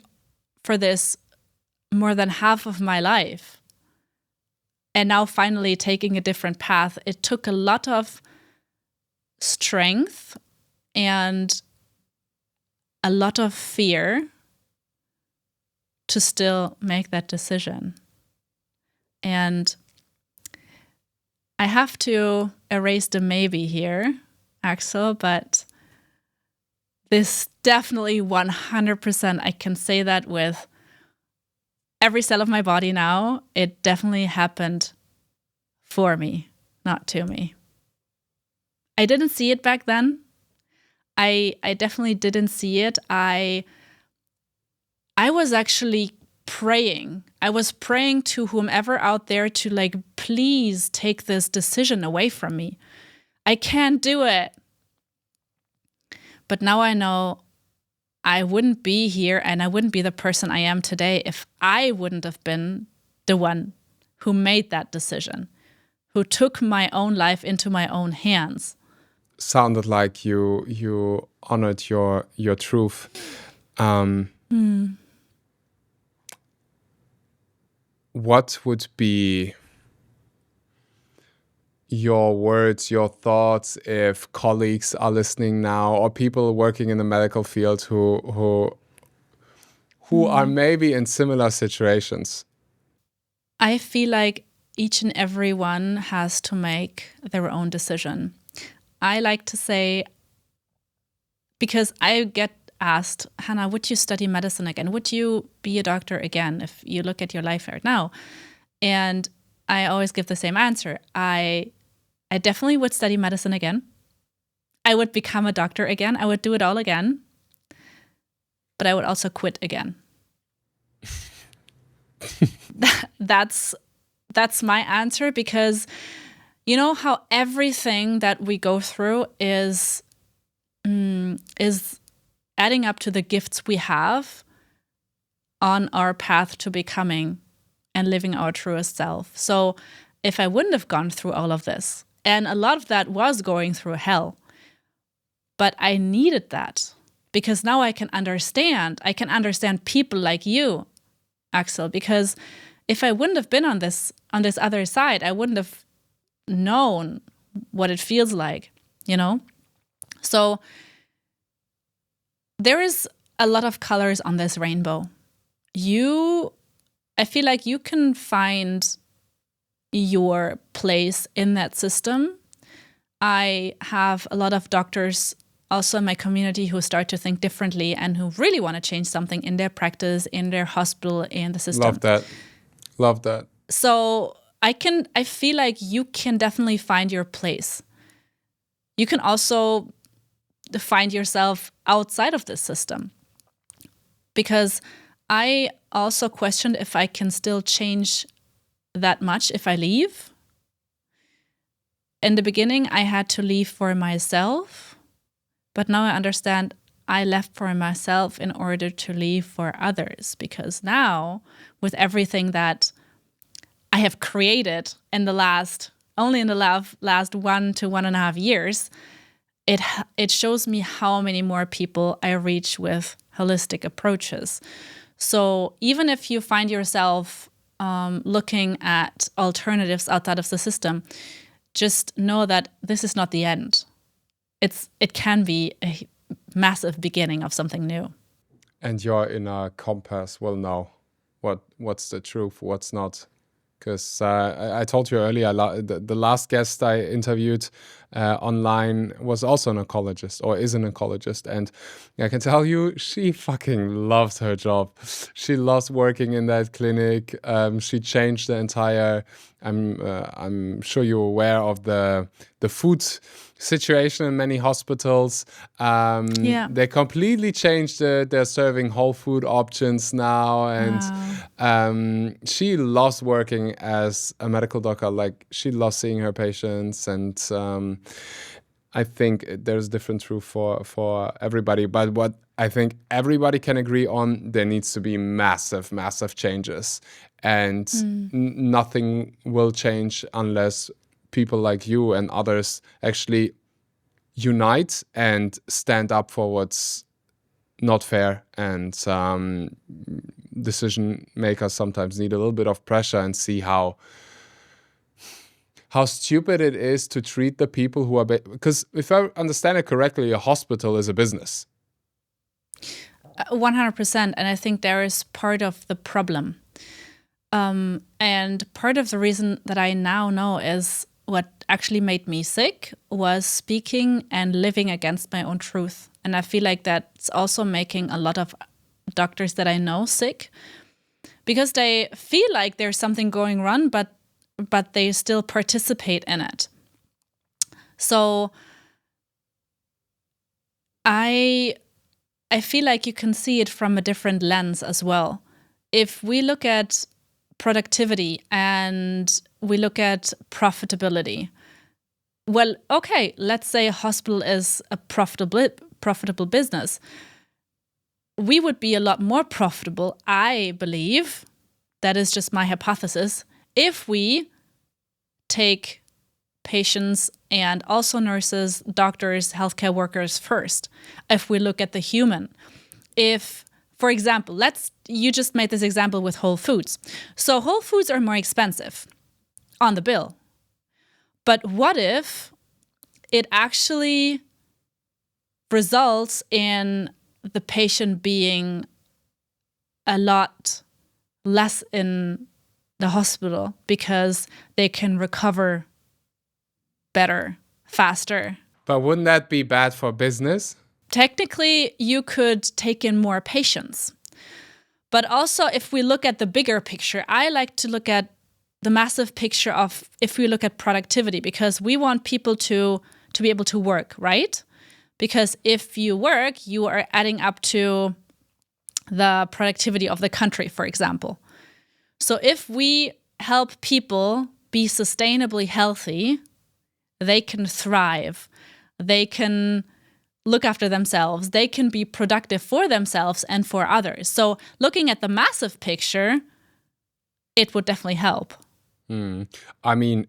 for this more than half of my life. And now finally taking a different path, it took a lot of strength and a lot of fear to still make that decision. And I have to erase the maybe here, Axel, but this definitely 100%, I can say that with every cell of my body now, it definitely happened for me, not to me. I didn't see it back then. I definitely didn't see it. I was actually praying. I was praying to whomever out there to please take this decision away from me. I can't do it. But now I know I wouldn't be here and I wouldn't be the person I am today if I wouldn't have been the one who made that decision, who took my own life into my own hands. Sounded like you honored your truth. What would be your words, your thoughts if colleagues are listening now or people working in the medical field who are maybe in similar situations? I feel like each and every one has to make their own decision. I like to say, because I get asked, Hannah, would you study medicine again? Would you be a doctor again if you look at your life right now? And I always give the same answer. I definitely would study medicine again. I would become a doctor again. I would do it all again. But I would also quit again. That's my answer, because you know how everything that we go through is adding up to the gifts we have on our path to becoming and living our truest self. So if I wouldn't have gone through all of this, and a lot of that was going through hell, but I needed that because now I can understand people like you, Axel, because if I wouldn't have been on this other side, I wouldn't have known what it feels like, you know? So there is a lot of colors on this rainbow. I feel like you can find your place in that system. I have a lot of doctors also in my community who start to think differently and who really want to change something in their practice, in their hospital, in the system. Love that. So I feel like you can definitely find your place. You can also find yourself outside of this system. Because I also questioned if I can still change that much if I leave. In the beginning, I had to leave for myself, but now I understand I left for myself in order to leave for others, because now, with everything that I have created in the last 1 to 1.5 years, it shows me how many more people I reach with holistic approaches. So even if you find yourself looking at alternatives outside of the system, just know that this is not the end. It can be a massive beginning of something new. And your inner compass will know what's the truth, what's not. Because I told you earlier, the last guest I interviewed online was also an oncologist, or is an oncologist. And I can tell you, she fucking loves her job. She loves working in that clinic. She changed the entire, I'm sure you're aware of the food situation in many hospitals. They completely changed they're serving whole food options now. And she loves working as a medical doctor. Like, she loves seeing her patients. And I think there's different truth for everybody. But what I think everybody can agree on, there needs to be massive, massive changes. And nothing will change unless people like you and others actually unite and stand up for what's not fair. And decision makers sometimes need a little bit of pressure and see how stupid it is to treat the people who are because if I understand it correctly, a hospital is a business. 100%. And I think there is part of the problem. And part of the reason that I now know is what actually made me sick was speaking and living against my own truth. And I feel like that's also making a lot of doctors that I know sick, because they feel like there's something going wrong, but they still participate in it. So I feel like you can see it from a different lens as well. If we look at productivity and we look at profitability, well, okay, let's say a hospital is a profitable business. We would be a lot more profitable, I believe, that is just my hypothesis, if we take patients and also nurses, doctors, healthcare workers first. If we look at the human, if, for example, you just made this example with Whole Foods. So Whole Foods are more expensive on the bill. But what if it actually results in the patient being a lot less in the hospital because they can recover better, faster? But wouldn't that be bad for business? Technically, you could take in more patients. But also, if we look at the bigger picture, I like to look at the massive picture of if we look at productivity, because we want people to be able to work, right? Because if you work, you are adding up to the productivity of the country, for example. So if we help people be sustainably healthy, they can thrive, they can look after themselves, they can be productive for themselves and for others. So looking at the massive picture, it would definitely help. I mean,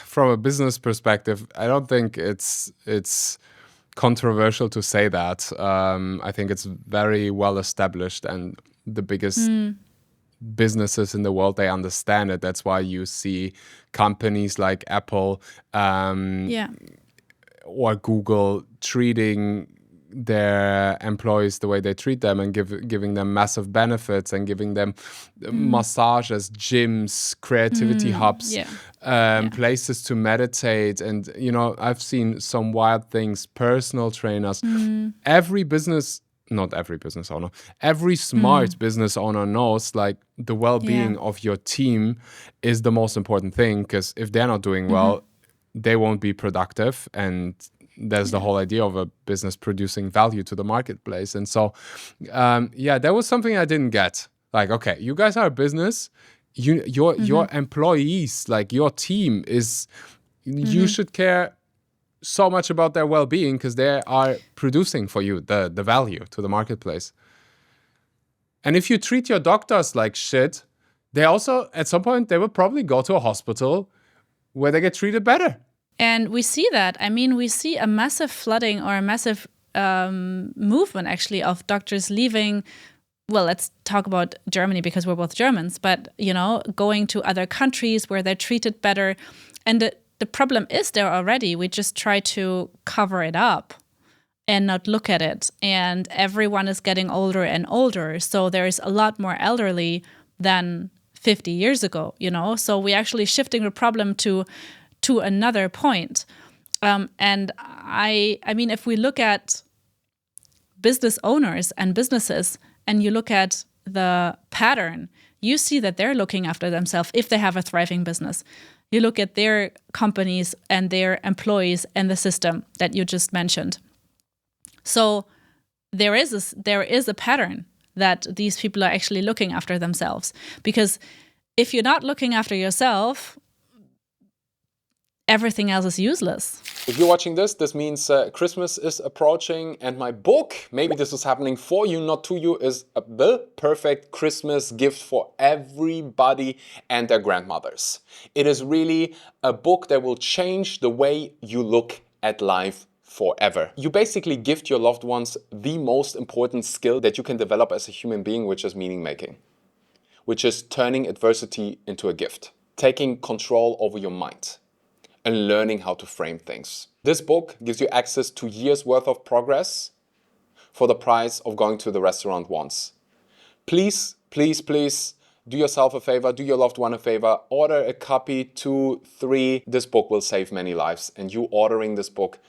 from a business perspective, I don't think it's controversial to say that. I think it's very well established, and the biggest businesses in the world, they understand it. That's why you see companies like Apple or Google treating their employees the way they treat them, and giving them massive benefits, and giving them massages, gyms, creativity hubs, places to meditate. And, you know, I've seen some wild things, personal trainers. Every business, not every business owner, every smart business owner knows, like, the well-being of your team is the most important thing, because if they're not doing well, they won't be productive. And there's the whole idea of a business producing value to the marketplace. And so, that was something I didn't get. Like, okay, you guys are a business. Your employees, like your team, is you should care so much about their well-being, because they are producing for you the value to the marketplace. And if you treat your doctors like shit, they also, at some point, they will probably go to a hospital where they get treated better. And we see that. I mean, we see a massive flooding or a massive movement, actually, of doctors leaving. Well, let's talk about Germany because we're both Germans, but, you know, going to other countries where they're treated better. And the problem is there already. We just try to cover it up and not look at it. And everyone is getting older and older. So there's a lot more elderly than 50 years ago, you know? So we're actually shifting the problem to another point. And I mean, if we look at business owners and businesses, and you look at the pattern, you see that they're looking after themselves if they have a thriving business. You look at their companies and their employees and the system that you just mentioned. So there is a pattern that these people are actually looking after themselves. Because if you're not looking after yourself, everything else is useless. If you're watching this, this means Christmas is approaching, and my book, Maybe This Is Happening For You, Not To You, is the perfect Christmas gift for everybody and their grandmothers. It is really a book that will change the way you look at life forever. You basically gift your loved ones the most important skill that you can develop as a human being, which is meaning making, which is turning adversity into a gift, taking control over your mind, and learning how to frame things. This book gives you access to years worth of progress for the price of going to the restaurant once. Please, please, please do yourself a favor, do your loved one a favor, order a copy, 2, 3. This book will save many lives, and you ordering this book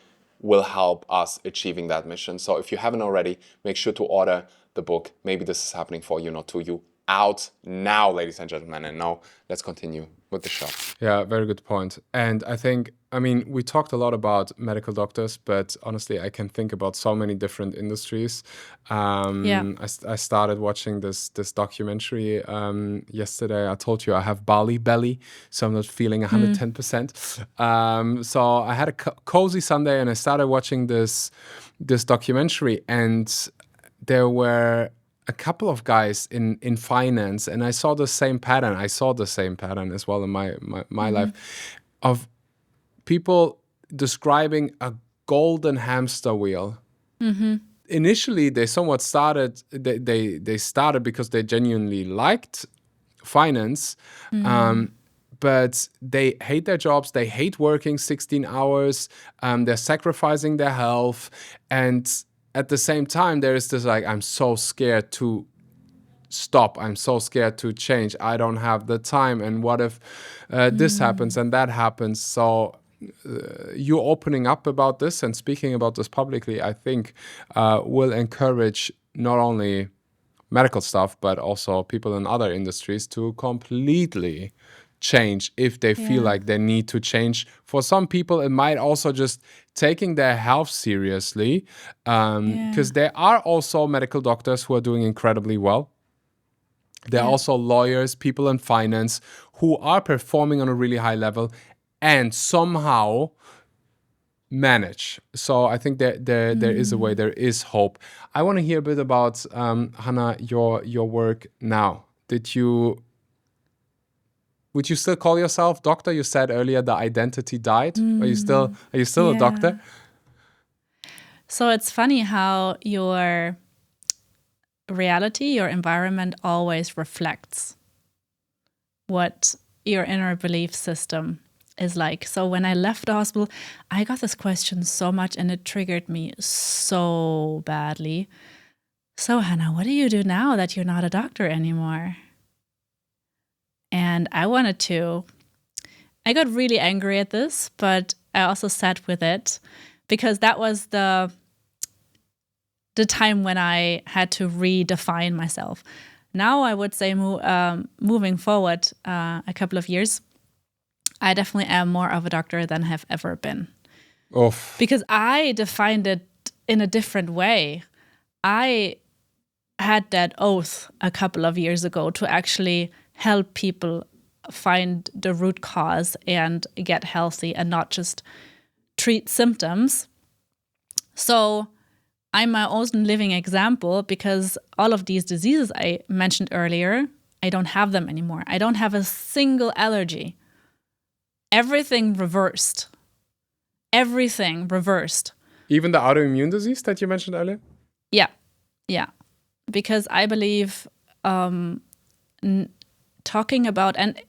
will help us achieving that mission. So if you haven't already, make sure to order the book, Maybe This Is Happening For You, Not To You, out now, ladies and gentlemen. And now let's continue with the show. Yeah, very good point. And I think, I mean, we talked a lot about medical doctors, but honestly, I can think about so many different industries. I started watching this documentary yesterday. I told you I have Bali belly, so I'm not feeling 110%. So I had a cozy Sunday, and I started watching this documentary, and there were a couple of guys in finance, and I saw the same pattern. I saw the same pattern as well in my life, of people describing a golden hamster wheel. Initially, they somewhat started. They started because they genuinely liked finance, but they hate their jobs. They hate working 16 hours. They're sacrificing their health, and at the same time, there is this like, I'm so scared to stop. I'm so scared to change. I don't have the time. And what if this happens and that happens? So you opening up about this and speaking about this publicly, I think will encourage not only medical stuff, but also people in other industries to completely change if they feel like they need to change. For some people, it might also just taking their health seriously, because there are also medical doctors who are doing incredibly well. There are also lawyers, people in finance who are performing on a really high level and somehow manage. So I think there is a way, there is hope. I want to hear a bit about Hannah, your work now. Would you still call yourself doctor? You said earlier the identity died. Are you still a doctor? So it's funny how your reality, your environment always reflects what your inner belief system is like. So when I left the hospital, I got this question so much and it triggered me so badly. So Hannah, what do you do now that you're not a doctor anymore? And I got really angry at this, but I also sat with it because that was the time when I had to redefine myself. Now I would say moving forward a couple of years, I definitely am more of a doctor than I have ever been. Oof. Because I defined it in a different way. I had that oath a couple of years ago to actually help people find the root cause and get healthy and not just treat symptoms. So I'm my own living example because all of these diseases I mentioned earlier, I don't have them anymore. I don't have a single allergy. Everything reversed. Everything reversed. Even the autoimmune disease that you mentioned earlier? Yeah. Because I believe talking about, and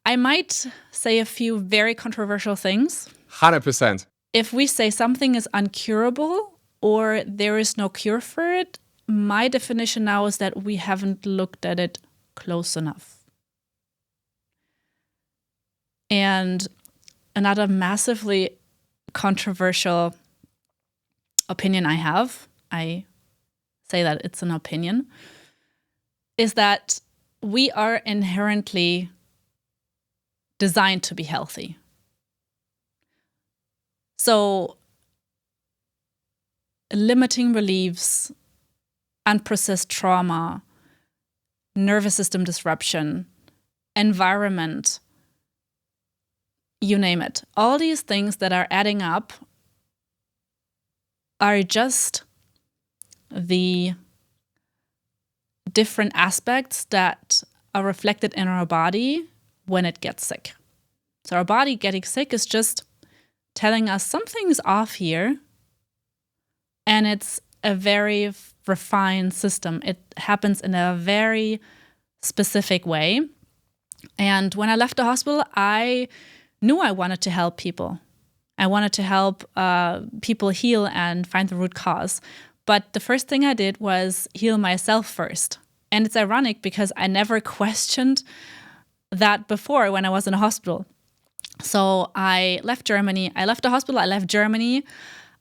I might say a few very controversial things. 100%. If we say something is incurable or there is no cure for it, my definition now is that we haven't looked at it close enough. And another massively controversial opinion I have, I say that it's an opinion, is that we are inherently designed to be healthy. So limiting beliefs, unprocessed trauma, nervous system disruption, environment, you name it. All these things that are adding up are just the different aspects that are reflected in our body when it gets sick. So our body getting sick is just telling us something's off here, and it's a very refined system. It happens in a very specific way. And when I left the hospital, I knew I wanted to help people. I wanted to help people heal and find the root cause. But the first thing I did was heal myself first. And it's ironic because I never questioned that before when I was in a hospital. So I left Germany. I left the hospital. I left Germany.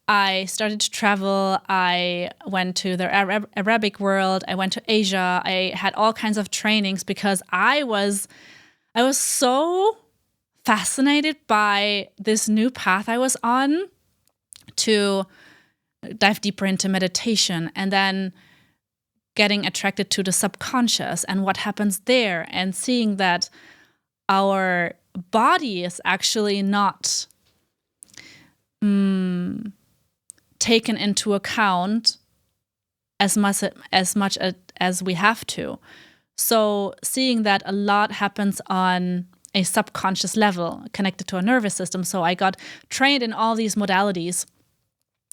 I started to travel. I went to the Arabic world. I went to Asia. I had all kinds of trainings because I was so fascinated by this new path I was on to dive deeper into meditation and then getting attracted to the subconscious and what happens there and seeing that our body is actually not taken into account as much as we have to. So seeing that a lot happens on a subconscious level connected to our nervous system. So I got trained in all these modalities.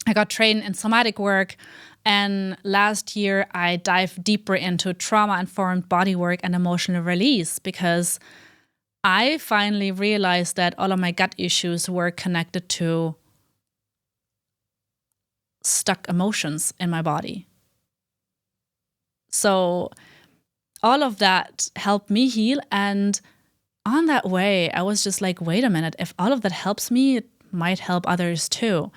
I got trained in somatic work. And last year, I dived deeper into trauma-informed body work and emotional release because I finally realized that all of my gut issues were connected to stuck emotions in my body. So all of that helped me heal. And on that way, I was just like, wait a minute, if all of that helps me, it might help others too.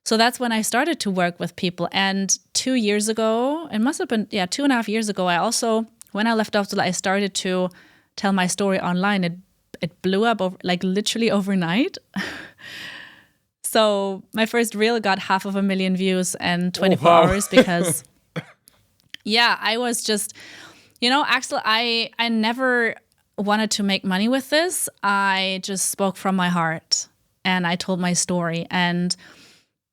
So that's when I started to work with people. And 2 years ago, it must have been, 2.5 years ago, I also, when I left hospital, I started to tell my story online. It blew up literally overnight. So my first reel got 500,000 views in 24 hours because, I was just, Axel, I never wanted to make money with this. I just spoke from my heart and I told my story. And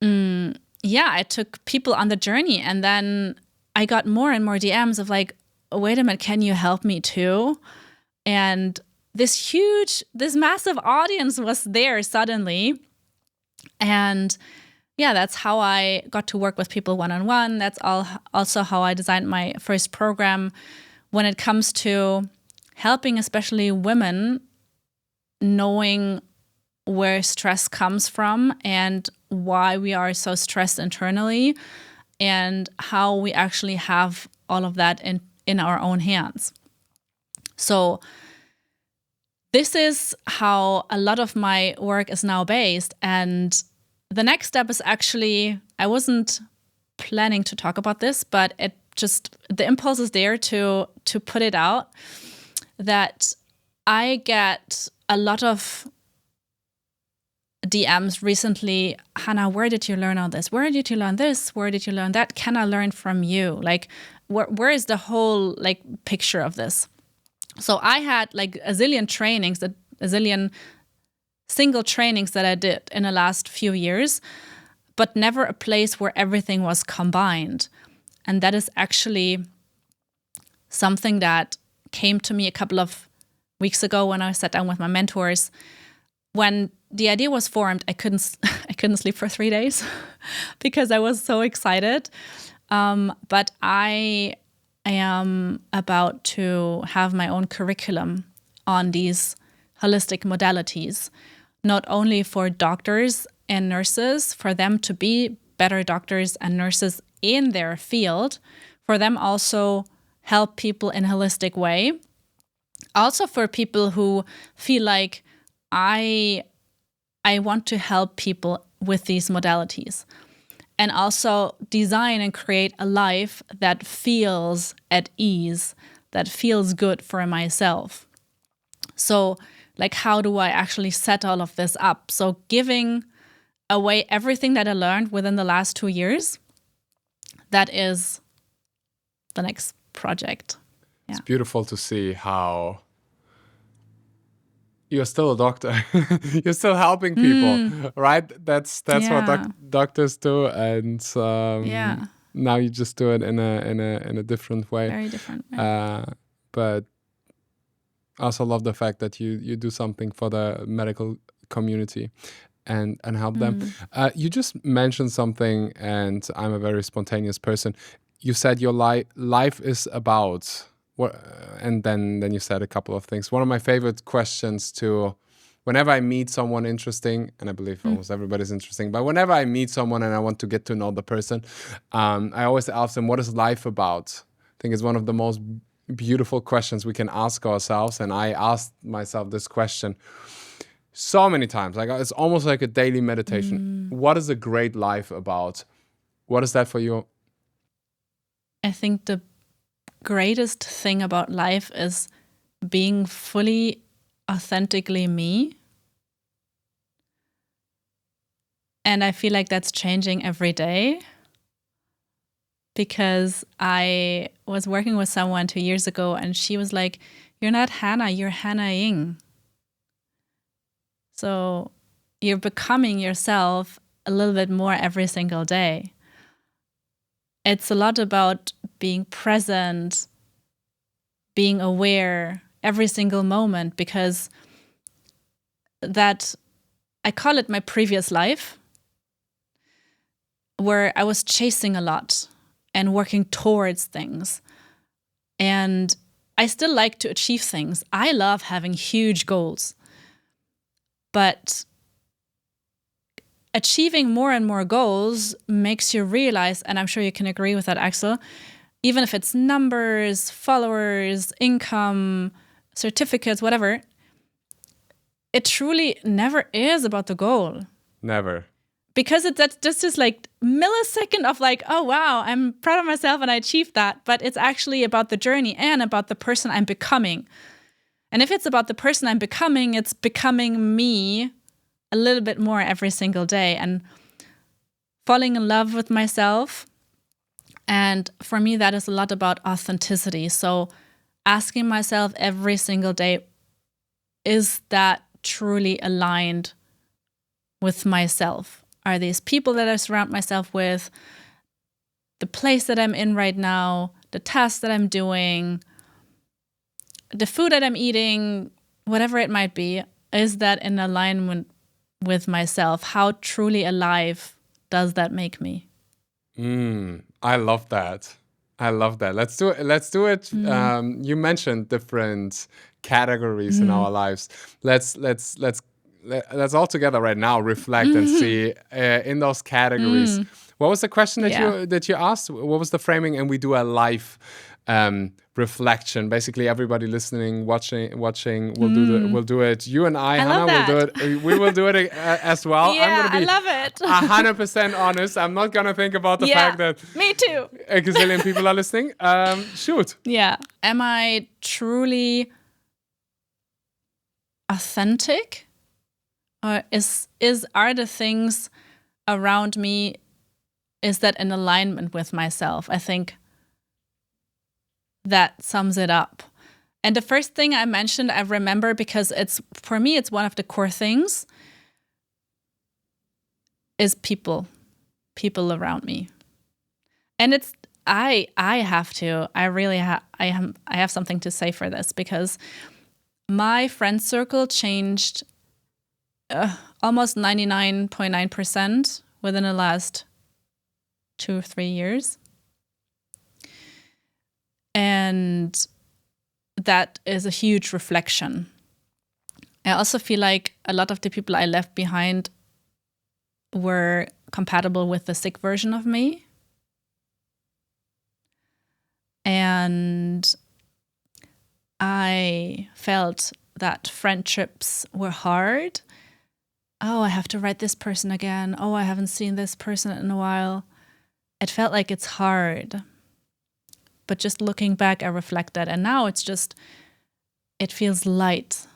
I took people on the journey, and then I got more and more DMs of like, oh, wait a minute, can you help me too? And this massive audience was there suddenly. And that's how I got to work with people one-on-one. That's also how I designed my first program when it comes to helping especially women knowing where stress comes from and why we are so stressed internally and how we actually have all of that in our own hands. So this is how a lot of my work is now based. And the next step is actually, I wasn't planning to talk about this, but the impulse is there to put it out, that I get a lot of DMs recently. Hannah, where did you learn all this? Where did you learn this? Where did you learn that? Can I learn from you? Like, where is the whole like picture of this? So I had like a zillion trainings, a zillion single trainings that I did in the last few years, but never a place where everything was combined. And that is actually something that came to me a couple of weeks ago when I sat down with my mentors. When the idea was formed, I couldn't sleep for 3 days because I was so excited. But I am about to have my own curriculum on these holistic modalities, not only for doctors and nurses, for them to be better doctors and nurses in their field, for them also help people in a holistic way. Also for people who feel like I want to help people with these modalities, and also design and create a life that feels at ease, that feels good for myself. So like, how do I actually set all of this up? So giving away everything that I learned within the last 2 years, that is the next project. Yeah. It's beautiful to see how you're still a doctor. You're still helping people, right? That's what doctors do, and now you just do it in a different way. Very different way. But I also love the fact that you do something for the medical community and help them. You just mentioned something, and I'm a very spontaneous person. You said your life is about what, and then you said a couple of things. One of my favorite questions whenever I meet someone interesting, and I believe almost everybody's interesting, but whenever I meet someone and I want to get to know the person, I always ask them, what is life about? I think it's one of the most beautiful questions we can ask ourselves. And I asked myself this question so many times. Like, it's almost like a daily meditation. What is a great life about? What is that for you? I think the greatest thing about life is being fully, authentically me. And I feel like that's changing every day, because I was working with someone 2 years ago and she was like, you're not Hannah, you're Hannah-ing. So you're becoming yourself a little bit more every single day. It's a lot about being present, being aware every single moment, because that, I call it my previous life, where I was chasing a lot and working towards things. And I still like to achieve things. I love having huge goals. But achieving more and more goals makes you realize, and I'm sure you can agree with that, Axel, even if it's numbers, followers, income, certificates, whatever, it truly never is about the goal. Never. Because that's just this like millisecond of like, oh, wow, I'm proud of myself and I achieved that. But it's actually about the journey and about the person I'm becoming. And if it's about the person I'm becoming, it's becoming me a little bit more every single day and falling in love with myself. And for me, that is a lot about authenticity. So asking myself every single day, is that truly aligned with myself? Are these people that I surround myself with, the place that I'm in right now, the tasks that I'm doing, the food that I'm eating, whatever it might be, is that in alignment with myself? How truly alive does that make me? I love that. I love that. Let's do it. You mentioned different categories in our lives. Let's let's all together right now reflect and see in those categories. What was the question that you asked? What was the framing? And we do a live reflection. Basically, everybody listening, watching, we'll do it. You and I Hannah, will do it. We will do it as well. Yeah, I'm gonna be I love it. 100% honest. I'm not gonna think about the fact that me too. A gazillion people are listening. Shoot. Yeah. Am I truly authentic, or are the things around me, is that in alignment with myself? I think that sums it up. And the first thing I mentioned, I remember, because for me it's one of the core things, is people around me. And I have something to say for this, because my friend circle changed almost 99.9% within the last 2 or 3 years. And that is a huge reflection. I also feel like a lot of the people I left behind were compatible with the sick version of me. And I felt that friendships were hard. Oh, I have to write this person again. Oh, I haven't seen this person in a while. It felt like it's hard. But just looking back, I reflected, and now it feels light.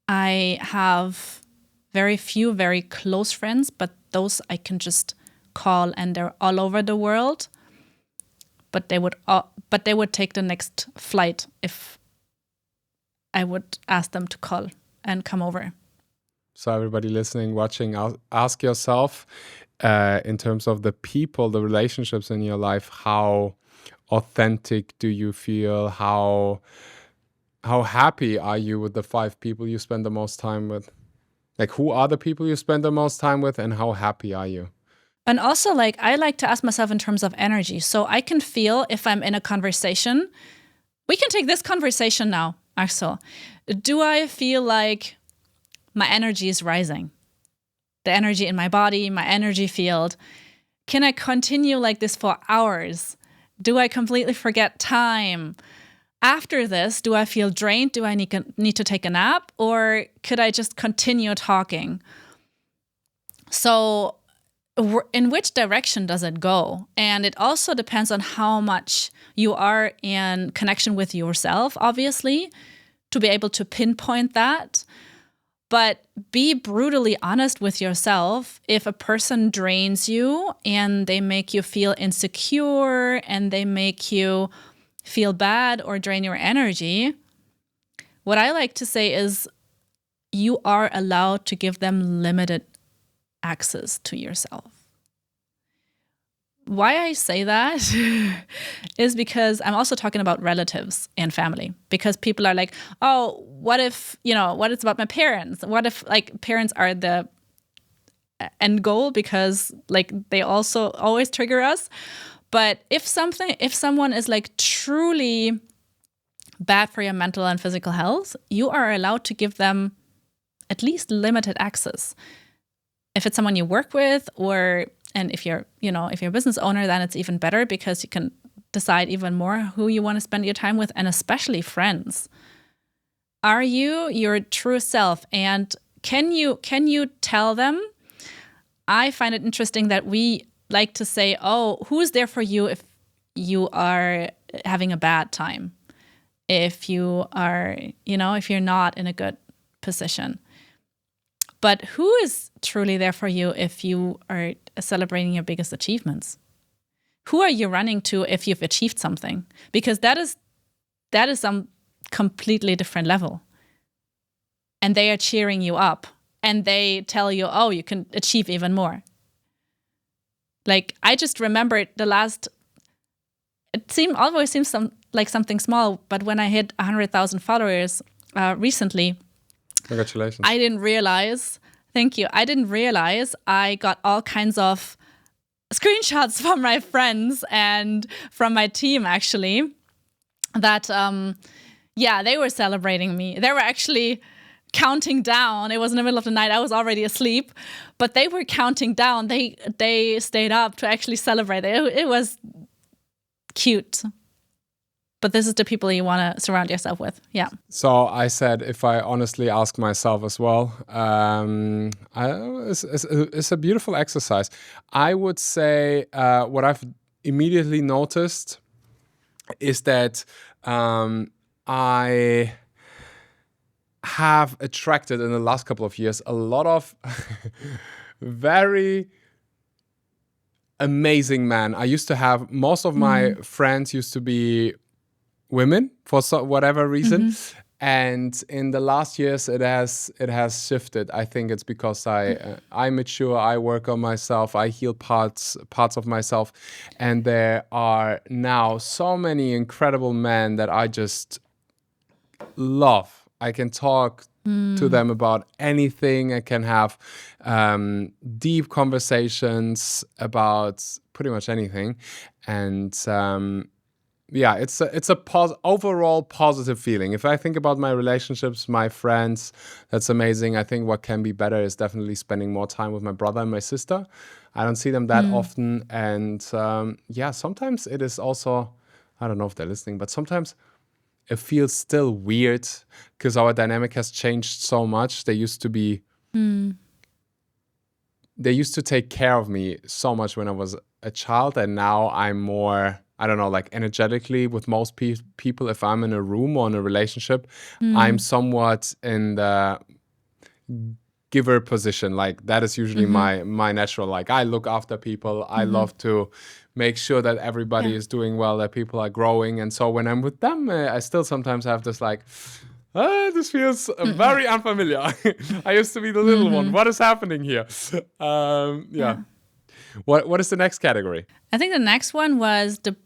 I have very few very close friends, but those I can just call, and they're all over the world. But they would take the next flight if I would ask them to call and come over. So everybody listening, watching, ask yourself, in terms of the people, the relationships in your life, how authentic do you feel? How happy are you with the 5 people you spend the most time with? Like, who are the people you spend the most time with, and how happy are you? And also, like, I like to ask myself in terms of energy. So I can feel if I'm in a conversation. We can take this conversation now, Axel. Do I feel like my energy is rising? The energy in my body, my energy field. Can I continue like this for hours? Do I completely forget time? After this, do I feel drained? Do I need to take a nap? Or could I just continue talking? So in which direction does it go? And it also depends on how much you are in connection with yourself, obviously, to be able to pinpoint that. But be brutally honest with yourself. If a person drains you and they make you feel insecure and they make you feel bad or drain your energy, what I like to say is you are allowed to give them limited access to yourself. Why I say that is because I'm also talking about relatives and family, because people are like, oh, what if it's about my parents? What if like parents are the end goal, because like they also always trigger us. But if someone is like truly bad for your mental and physical health, you are allowed to give them at least limited access. If it's someone you work with, and if you're a business owner, then it's even better, because you can decide even more who you want to spend your time with, and especially friends. Are you your true self? And can you tell them? I find it interesting that we like to say, oh, who's there for you if you are having a bad time? If you are, if you're not in a good position. But who is truly there for you if you are celebrating your biggest achievements? Who are you running to if you've achieved something? Because that is some completely different level. And they are cheering you up. And they tell you, oh, you can achieve even more. Like, I just remember always seems like something small, but when I hit 100,000 followers recently, congratulations. I didn't realize, thank you, I got all kinds of screenshots from my friends and from my team, actually, that, they were celebrating me. They were actually counting down. It was in the middle of the night. I was already asleep, but they were counting down. They stayed up to actually celebrate. It was cute. But this is the people you want to surround yourself with. Yeah. So I said, if I honestly ask myself as well, it's a beautiful exercise. I would say what I've immediately noticed is that I have attracted in the last couple of years a lot of very amazing men. I used to have, most of my friends used to be women for whatever reason. And in the last years, it has shifted. I think it's because I mature, I work on myself, I heal parts of myself, and there are now so many incredible men that I just love. I can talk to them about anything. I can have deep conversations about pretty much anything, and yeah, it's a overall positive feeling. If I think about my relationships, my friends, that's amazing. I think what can be better is definitely spending more time with my brother and my sister. I don't see them that often. And yeah, sometimes it is also, I don't know if they're listening, but sometimes it feels still weird because our dynamic has changed so much. They used to take care of me so much when I was a child, and now I'm more, I don't know, like energetically with most people, if I'm in a room or in a relationship, I'm somewhat in the giver position. Like that is usually my natural, like I look after people. I love to make sure that everybody is doing well, that people are growing. And so when I'm with them, I still sometimes have this like, this feels very unfamiliar. I used to be the little one. What is happening here? Yeah. What is the next category? I think the next one was the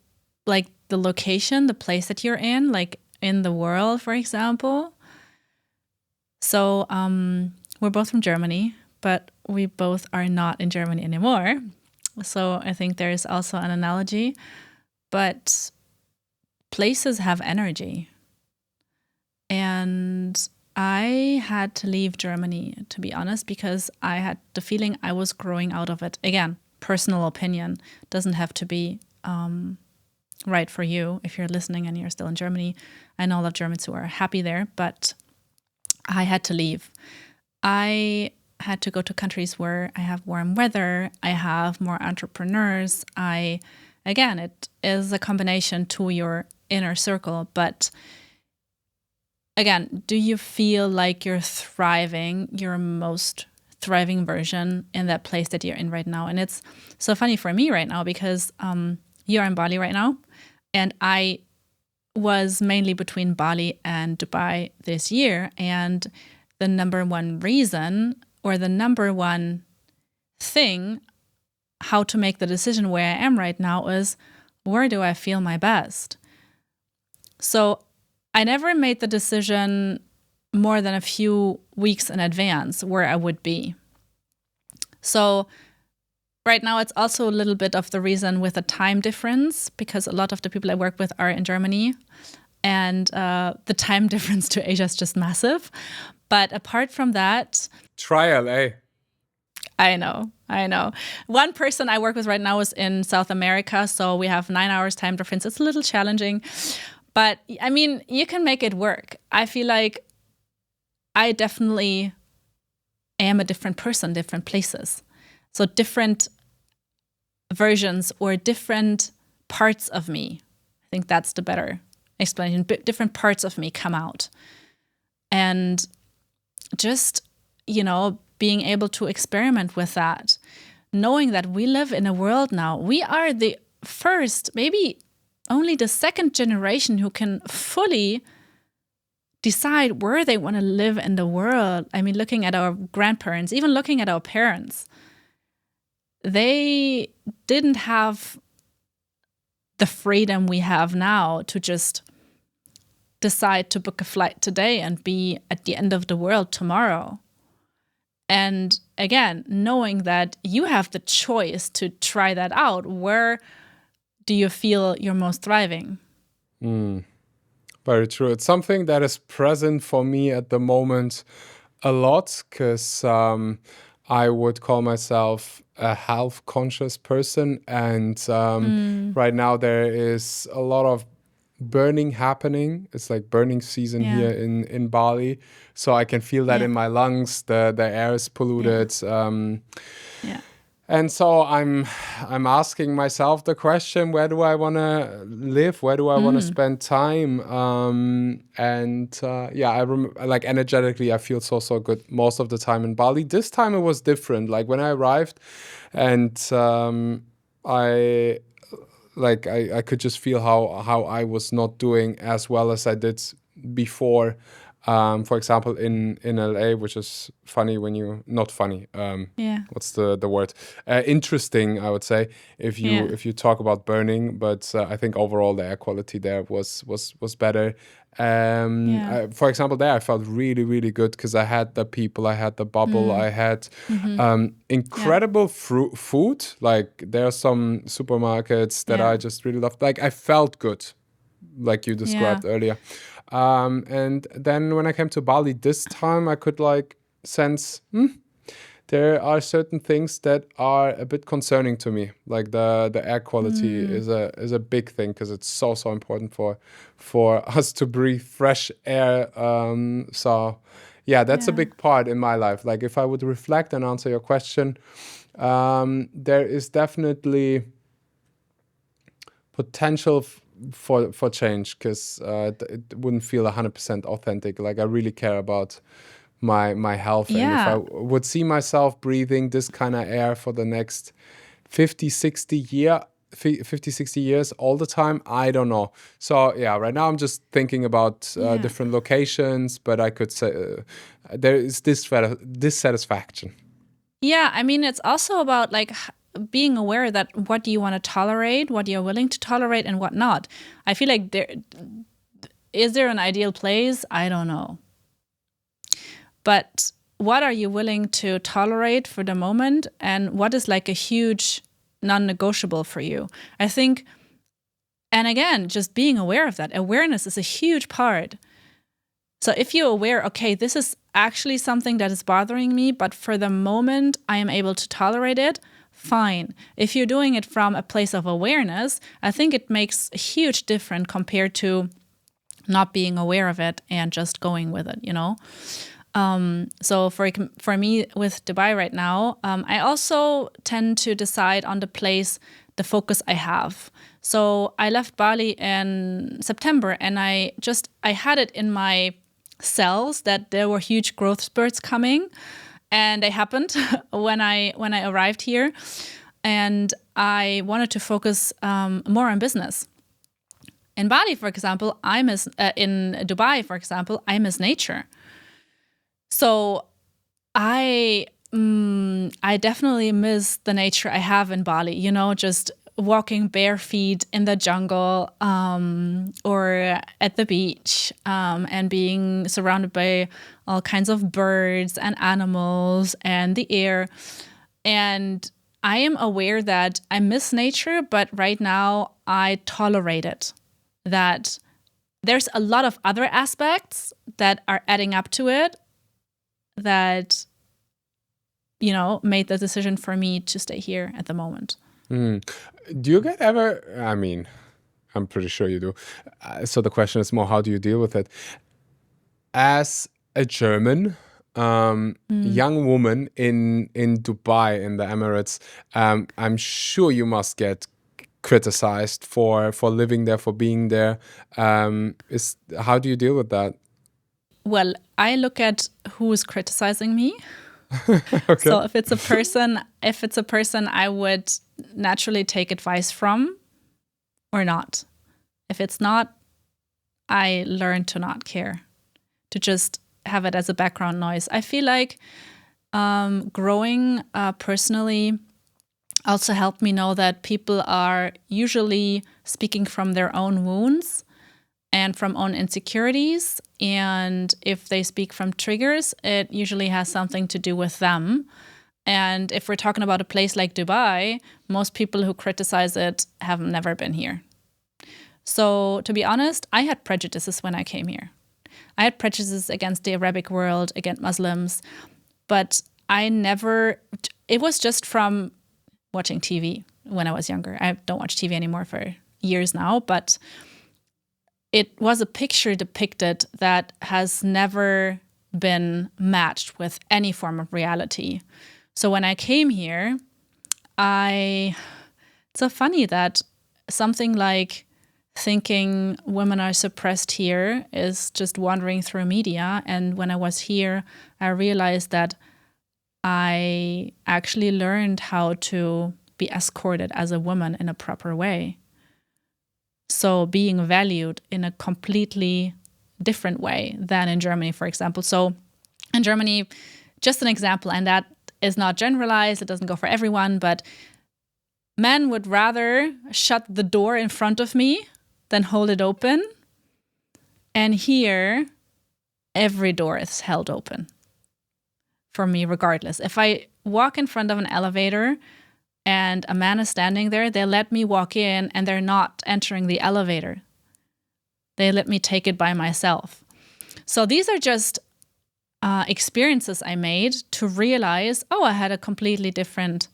location, the place that you're in, like in the world, for example. So we're both from Germany, but we both are not in Germany anymore. So I think there's also an analogy. But places have energy. And I had to leave Germany, to be honest, because I had the feeling I was growing out of it. Again, personal opinion. Doesn't have to be right for you if you're listening and you're still in Germany. I know a lot of Germans who are happy there, but I had to leave. I had to go to countries where I have warm weather, I have more entrepreneurs. Again, it is a combination to your inner circle, but again, do you feel like you're thriving, your most thriving version in that place that you're in right now? And it's so funny for me right now because you're in Bali right now, and I was mainly between Bali and Dubai this year, and the number one reason or the number one thing how to make the decision where I am right now is, where do I feel my best? So I never made the decision more than a few weeks in advance where I would be. So right now it's also a little bit of the reason with the time difference, because a lot of the people I work with are in Germany, and the time difference to Asia is just massive. But apart from that... Try LA. I know. One person I work with right now is in South America, so we have 9 hours time difference. It's a little challenging, but I mean, you can make it work. I feel like I definitely am a different person, different places. So different versions or different parts of me. I think that's the better explanation. Different parts of me come out. And just, being able to experiment with that, knowing that we live in a world now, we are the first, maybe only the second generation who can fully decide where they want to live in the world. I mean, looking at our grandparents, even looking at our parents, they didn't have the freedom we have now to just decide to book a flight today and be at the end of the world tomorrow. And again, knowing that you have the choice to try that out, where do you feel you're most thriving? Very true. It's something that is present for me at the moment a lot because I would call myself a health conscious person. And right now there is a lot of burning happening. It's like burning season here in Bali. So I can feel that in my lungs. The air is polluted. And so I'm asking myself the question: where do I want to live? Where do I want to spend time? Like energetically, I feel so good most of the time in Bali. This time it was different. Like when I arrived, and I could just feel how I was not doing as well as I did before. For example, in LA, which is funny when you not funny. What's the word? Interesting, I would say, if you talk about burning. But I think overall the air quality there was better. For example, there I felt really good because I had the people, I had the bubble, I had incredible food. Like there are some supermarkets that I just really loved. Like I felt good, like you described earlier. And then when I came to Bali this time, I could like sense there are certain things that are a bit concerning to me. Like the air quality is a big thing because it's so important for us to breathe fresh air. So yeah, that's a big part in my life. Like if I would reflect and answer your question, there is definitely potential for change because it wouldn't feel 100% authentic. Like I really care about my health, and if I would see myself breathing this kind of air for the next 50 60 years all the time, I don't know. So yeah, right now I'm just thinking about different locations, but I could say there is dissatisfaction. Yeah, I mean, it's also about like being aware that what do you want to tolerate, what you're willing to tolerate, and what not. I feel like is there an ideal place? I don't know. But what are you willing to tolerate for the moment, and what is like a huge non-negotiable for you? I think, and again, just being aware of that. Awareness is a huge part. So if you're aware, okay, this is actually something that is bothering me, but for the moment I am able to tolerate it, fine. If you're doing it from a place of awareness, I think it makes a huge difference compared to not being aware of it and just going with it, you know? So for me with Dubai right now, I also tend to decide on the place, the focus I have. So I left Bali in September, and I had it in my cells that there were huge growth spurts coming, and they happened when I arrived here, and I wanted to focus more on business. In Bali, for example, in Dubai, for example, I miss nature. So I definitely miss the nature I have in Bali, you know, just walking bare feet in the jungle or at the beach and being surrounded by all kinds of birds and animals and the air. And I am aware that I miss nature, but right now I tolerate it. That there's a lot of other aspects that are adding up to it that, you know, made the decision for me to stay here at the moment. Do you get ever, I mean, I'm pretty sure you do. So the question is more, how do you deal with it? As a German young woman in Dubai, in the Emirates, I'm sure you must get criticized for living there, for being there. How do you deal with that? Well, I look at who is criticizing me. Okay. So if it's a person I would naturally take advice from or not. If it's not, I learn to not care, to just have it as a background noise. I feel like growing personally also helped me know that people are usually speaking from their own wounds and from own insecurities. And if they speak from triggers, it usually has something to do with them. And if we're talking about a place like Dubai, most people who criticize it have never been here. So to be honest, I had prejudices when I came here. I had prejudices against the Arabic world, against Muslims, but it was just from watching TV when I was younger. I don't watch TV anymore for years now, but it was a picture depicted that has never been matched with any form of reality. So when I came here, it's so funny that something like thinking women are suppressed here is just wandering through media. And when I was here, I realized that I actually learned how to be escorted as a woman in a proper way. So being valued in a completely different way than in Germany, for example. So in Germany, just an example, and that is not generalized, it doesn't go for everyone, but men would rather shut the door in front of me than hold it open. And here, every door is held open for me, regardless. If I walk in front of an elevator and a man is standing there, they let me walk in and they're not entering the elevator. They let me take it by myself. So these are just experiences I made to realize, I had a completely different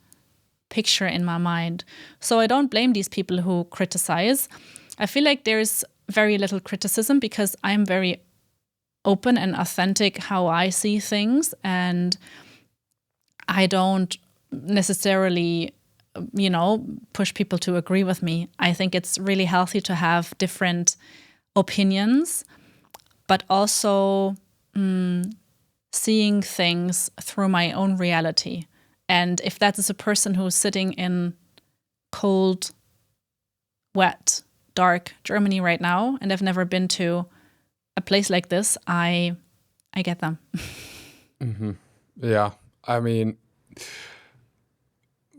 picture in my mind. So I don't blame these people who criticize. I feel like there's very little criticism because I'm very open and authentic how I see things, and I don't necessarily, push people to agree with me. I think it's really healthy to have different opinions, but also seeing things through my own reality. And if that is a person who's sitting in cold, wet, dark Germany right now, and I've never been to a place like this, I get them. Mm-hmm. Yeah, I mean,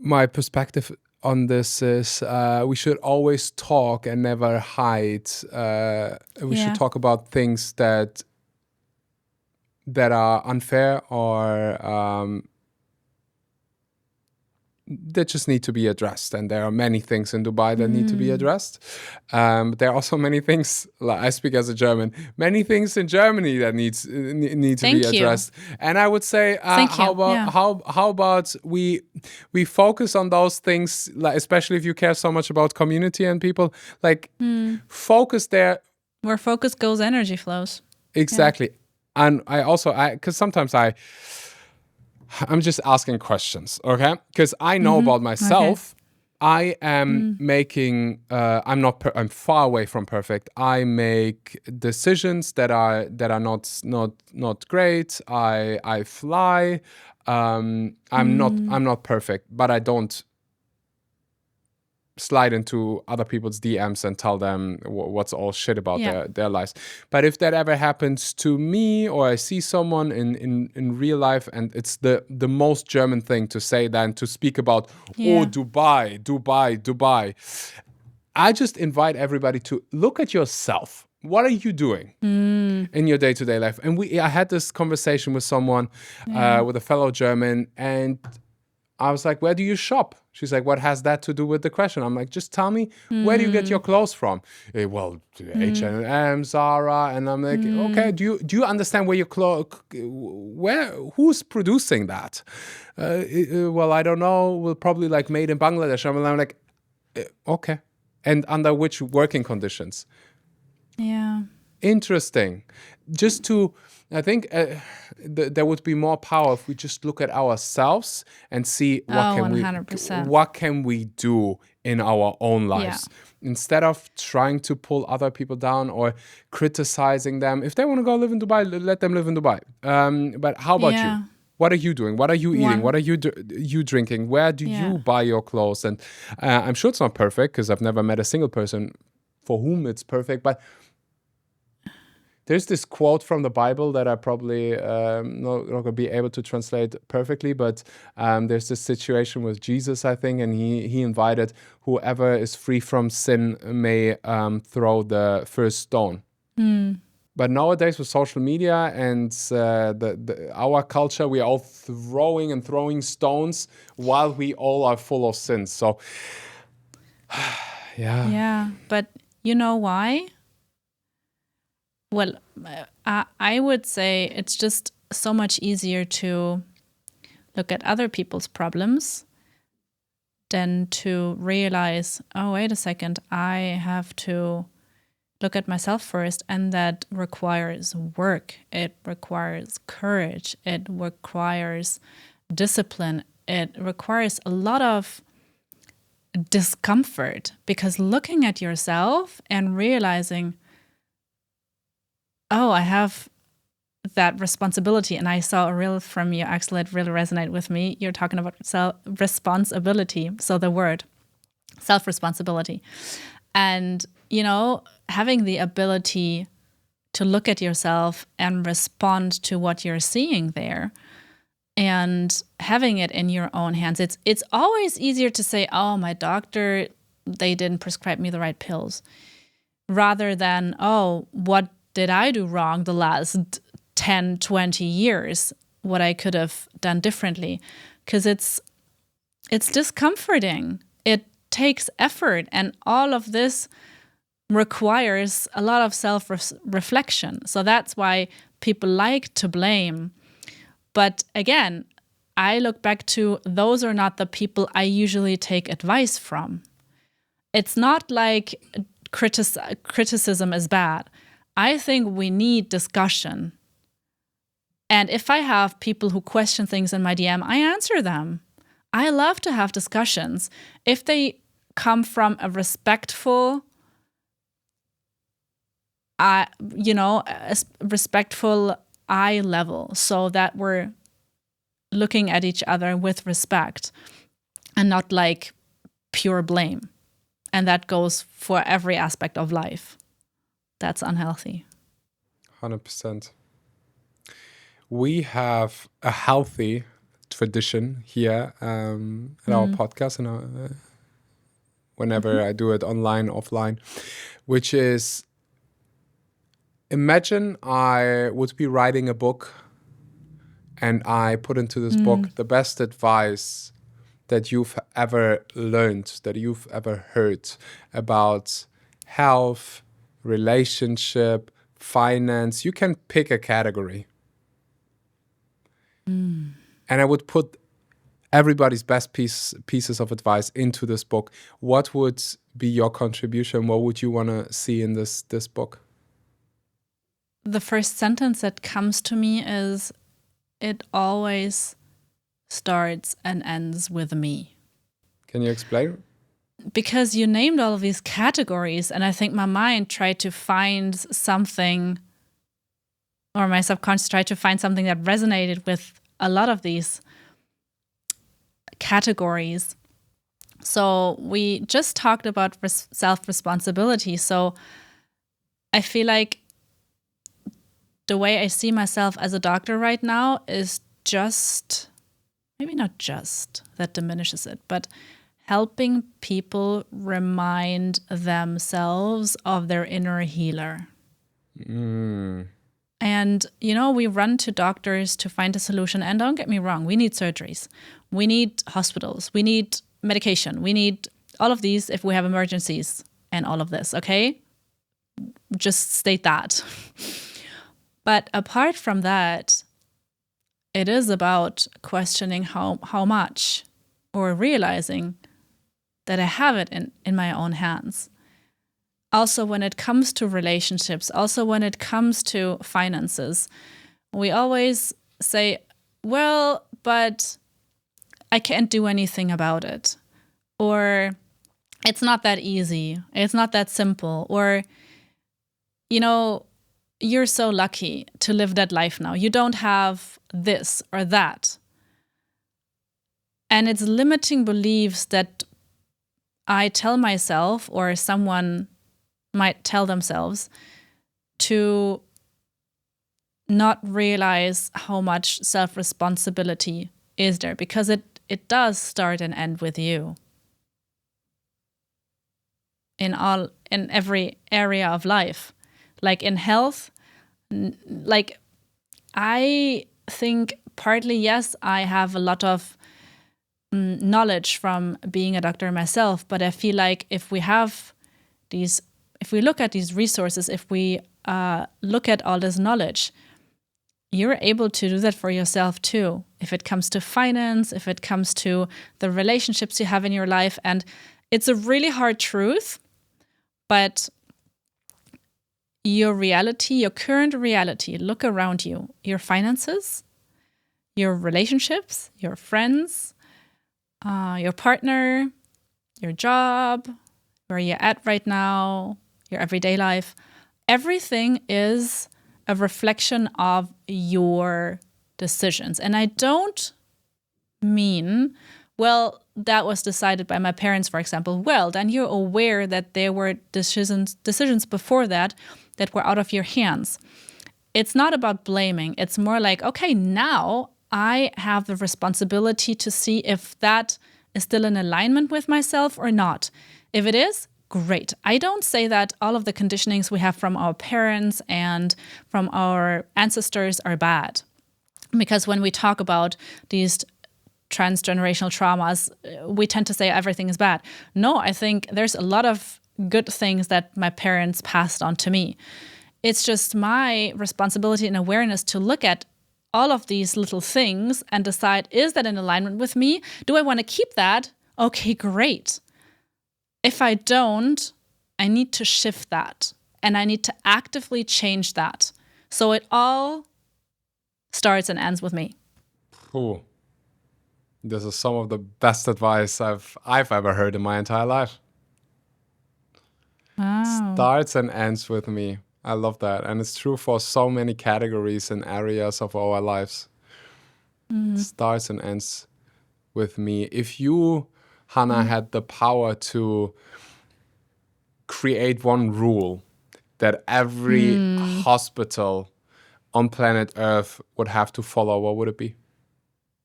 my perspective on this is we should always talk and never hide. We should talk about things that are unfair or that just need to be addressed. And there are many things in Dubai that need to be addressed. There are also many things, like I speak as a German, many things in Germany that need to be addressed. And I would say, how about we focus on those things, like, especially if you care so much about community and people, like focus there. Where focus goes, energy flows. Exactly. Yeah. And because sometimes I'm just asking questions, okay? Because I know about myself. Okay. I am making. I'm far away from perfect. I make decisions that are not great. I fly. I'm not perfect, but I don't slide into other people's DMs and tell them what's all shit about their lives. But if that ever happens to me, or I see someone in real life, and it's the most German thing to say than to speak about, Dubai. I just invite everybody to look at yourself. What are you doing in your day-to-day life? And I had this conversation with someone, with a fellow German, and I was like, where do you shop? She's like, what has that to do with the question? I'm like, just tell me, where do you get your clothes from? Well, H&M, Zara. And I'm like, okay, do you understand where your who's producing that? Well, I don't know. We'll probably like made in Bangladesh. I'm like, okay. And under which working conditions? Yeah. Interesting. I think there would be more power if we just look at ourselves and see what can we do in our own lives, instead of trying to pull other people down or criticizing them. If they want to go live in Dubai, let them live in Dubai. But how about you? What are you doing? What are you eating? What are you drinking? Where do you buy your clothes? And I'm sure it's not perfect, because I've never met a single person for whom it's perfect, but there's this quote from the Bible that I probably not going to be able to translate perfectly, but there's this situation with Jesus, I think, and he invited whoever is free from sin may throw the first stone. But nowadays with social media and our culture, we are all throwing stones while we all are full of sins. So, Yeah, but You know why? Well, I would say it's just so much easier to look at other people's problems than to realize, oh, wait a second, I have to look at myself first. And that requires work. It requires courage. It requires discipline. It requires a lot of discomfort, because looking at yourself and realizing, oh, I have that responsibility. And I saw a reel from you, Axel, it really resonated with me. You're talking about responsibility. So the word self-responsibility. And, having the ability to look at yourself and respond to what you're seeing there and having it in your own hands. It's always easier to say, oh, my doctor, they didn't prescribe me the right pills, rather than, oh, what did I do wrong the last 10, 20 years, what I could have done differently? Because it's discomforting. It takes effort, and all of this requires a lot of self-reflection. So that's why people like to blame. But again, I look back to, those are not the people I usually take advice from. It's not like criticism is bad. I think we need discussion. And if I have people who question things in my DM, I answer them. I love to have discussions if they come from a respectful, respectful eye level, so that we're looking at each other with respect and not like pure blame. And that goes for every aspect of life. That's unhealthy. 100%. We have a healthy tradition here at our podcast, and whenever I do it online, offline, which is, imagine I would be writing a book and I put into this book the best advice that you've ever learned, that you've ever heard about health, relationship, finance. You can pick a category. And I would put everybody's best pieces of advice into this book. What would be your contribution? What would you want to see in this book? The first sentence that comes to me is, it always starts and ends with me. Can you explain? Because you named all of these categories, and I think my mind tried to find something, or my subconscious tried to find something that resonated with a lot of these categories. So we just talked about self-responsibility. So I feel like the way I see myself as a doctor right now is just, maybe not just, that diminishes it, but helping people remind themselves of their inner healer. And, we run to doctors to find a solution. And don't get me wrong, we need surgeries. We need hospitals. We need medication. We need all of these if we have emergencies and all of this, okay? Just state that. But apart from that, it is about questioning how much, or realizing that I have it in my own hands. Also, when it comes to relationships, also when it comes to finances, we always say, well, but I can't do anything about it. Or it's not that easy. It's not that simple. Or, you're so lucky to live that life now. You don't have this or that. And it's limiting beliefs that I tell myself, or someone might tell themselves, to not realize how much self-responsibility is there, because it does start and end with you. In every area of life. Like in health, like I think partly, yes, I have a lot of knowledge from being a doctor myself, but I feel like if if we look at these resources, if we look at all this knowledge, you're able to do that for yourself too. If it comes to finance, if it comes to the relationships you have in your life. And it's a really hard truth, but your reality, your current reality, look around you, your finances, your relationships, your friends, your partner, your job, where you're at right now, your everyday life, everything is a reflection of your decisions. And I don't mean, well, that was decided by my parents, for example. Well, then you're aware that there were decisions before that were out of your hands. It's not about blaming. It's more like, okay, now I have the responsibility to see if that is still in alignment with myself or not. If it is, great. I don't say that all of the conditionings we have from our parents and from our ancestors are bad. Because when we talk about these transgenerational traumas, we tend to say everything is bad. No, I think there's a lot of good things that my parents passed on to me. It's just my responsibility and awareness to look at all of these little things and decide, is that in alignment with me? Do I want to keep that? Okay, great. If I don't, I need to shift that and I need to actively change that. So it all starts and ends with me. Cool. This is some of the best advice I've ever heard in my entire life. Wow. Starts and ends with me. I love that. And it's true for so many categories and areas of our lives. Starts and ends with me. If you, Hannah, had the power to create one rule that every hospital on planet Earth would have to follow, what would it be?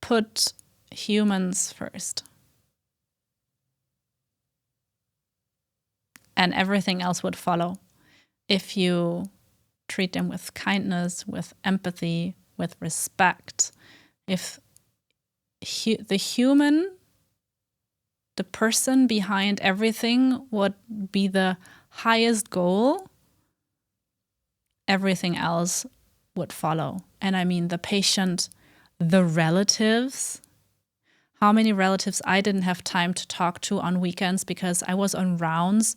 Put humans first. And everything else would follow. If you treat them with kindness, with empathy, with respect, if the human, the person behind everything would be the highest goal, everything else would follow. And I mean the patient, the relatives. How many relatives I didn't have time to talk to on weekends because I was on rounds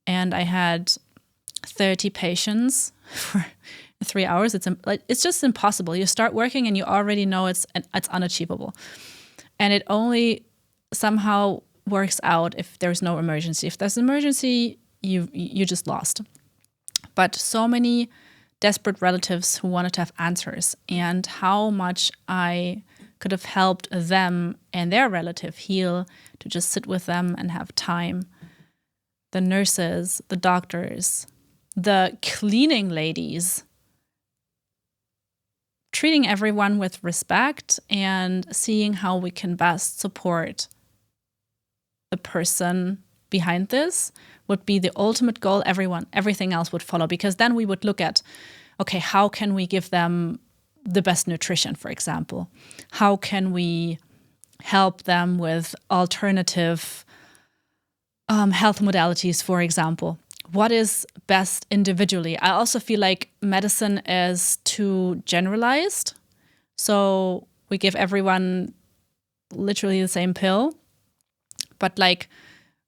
and I had 30 patients for 3 hours. It's just impossible. You start working and you already know it's unachievable. And it only somehow works out if there's no emergency. If there's an emergency, you just lost. But so many desperate relatives who wanted to have answers, and how much I could have helped them and their relative heal, to just sit with them and have time. The nurses, the doctors, the cleaning ladies, treating everyone with respect and seeing how we can best support the person behind this would be the ultimate goal. Everything else would follow, because then we would look at, okay, how can we give them the best nutrition, for example? How can we help them with alternative health modalities, for example? What is best individually? I also feel like medicine is too generalized. So we give everyone literally the same pill, but like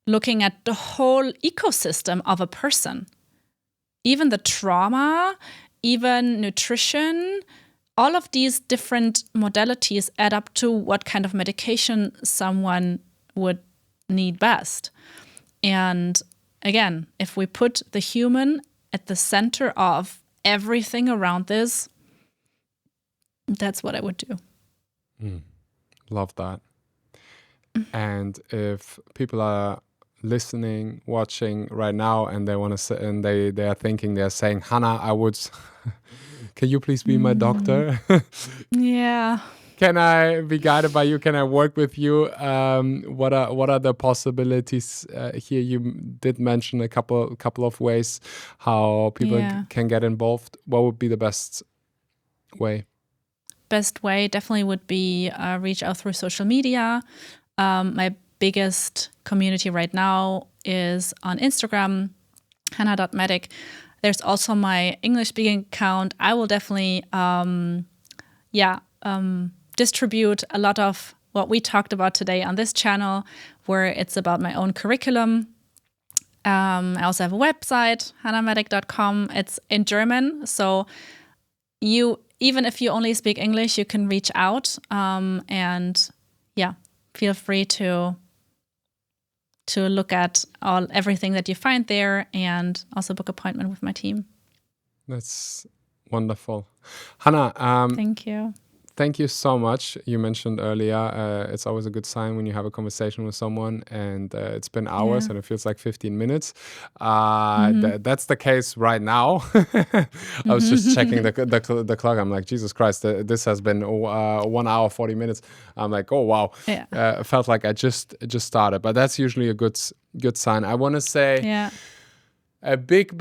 looking at the whole ecosystem of a person, even the trauma, even nutrition, all of these different modalities add up to what kind of medication someone would need best. And again, if we put the human at the center of everything around this, that's what I would do. Love that. And if people are listening, watching right now, and they want to say, and they are thinking, they're saying, Hannah, I would, can you please be my doctor? Yeah. Can I be guided by you? Can I work with you? What are the possibilities here? You did mention a couple of ways how people can get involved. What would be the best way? Best way definitely would be reach out through social media. My biggest community right now is on Instagram. hannah.medic. There's also my English speaking account. I will definitely distribute a lot of what we talked about today on this channel, where it's about my own curriculum. I also have a website, hannahmedic.com. It's in German, so even if you only speak English, you can reach out, and feel free to look at everything that you find there, and also book appointment with my team. That's wonderful. Hannah, thank you. Thank you so much. You mentioned earlier, it's always a good sign when you have a conversation with someone and it's been hours and it feels like 15 minutes. That's the case right now. I was just checking the clock. I'm like, Jesus Christ, this has been 1 hour, 40 minutes. I'm like, oh, wow. Yeah. Felt like I just started, but that's usually a good sign. I want to say a big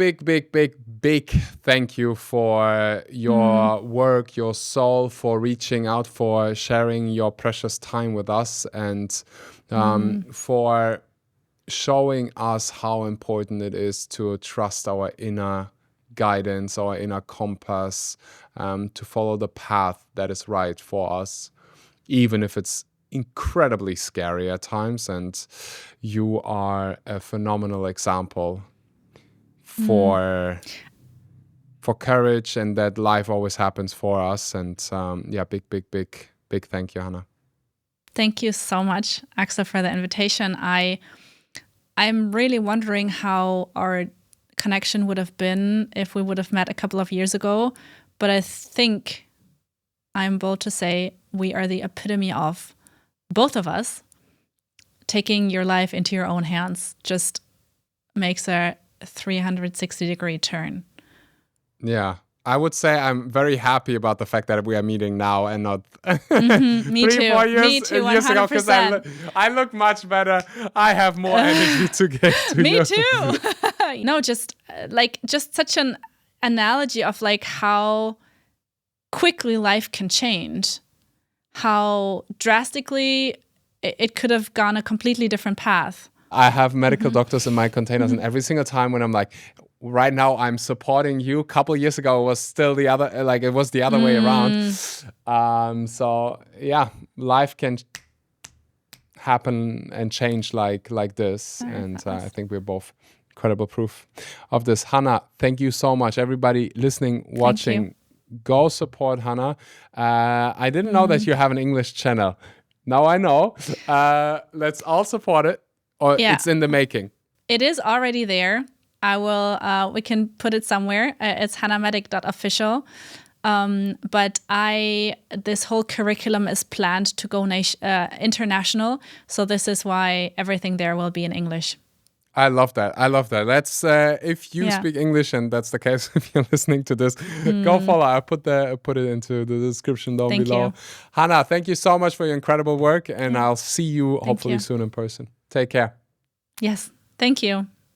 thank you for your work, your soul, for reaching out, for sharing your precious time with us, and for showing us how important it is to trust our inner guidance, our inner compass, to follow the path that is right for us, even if it's incredibly scary at times. And you are a phenomenal example for courage, and that life always happens for us. And big thank you, Hannah. Thank you so much, Axel, for the invitation. I'm really wondering how our connection would have been if we would have met a couple of years ago, but I think I'm bold to say we are the epitome of, both of us, taking your life into your own hands just makes a 360-degree turn. Yeah, I would say I'm very happy about the fact that we are meeting now and not me 3-4 years ago, because I look much better. I have more energy to get to me you. too. No, just such an analogy of like how quickly life can change, how drastically it could have gone a completely different path. I have medical doctors in my containers, and every single time when I'm like, right now I'm supporting you. A couple of years ago, it was still the other, like it was the other way around. So yeah, life can happen and change like this, and I think we're both incredible proof of this. Hannah, thank you so much. Everybody listening, watching, go support Hannah. I didn't know that you have an English channel. Now I know. Let's all support it. Or it's in the making. It is already there. I will. We can put it somewhere. It's hannahmedic.official. But this whole curriculum is planned to go international. So this is why everything there will be in English. I love that. That's if you speak English, and that's the case if you're listening to this, go follow. I'll put it into the description down below. You. Hannah, thank you so much for your incredible work, and I'll see you hopefully soon in person. Take care. Yes, thank you.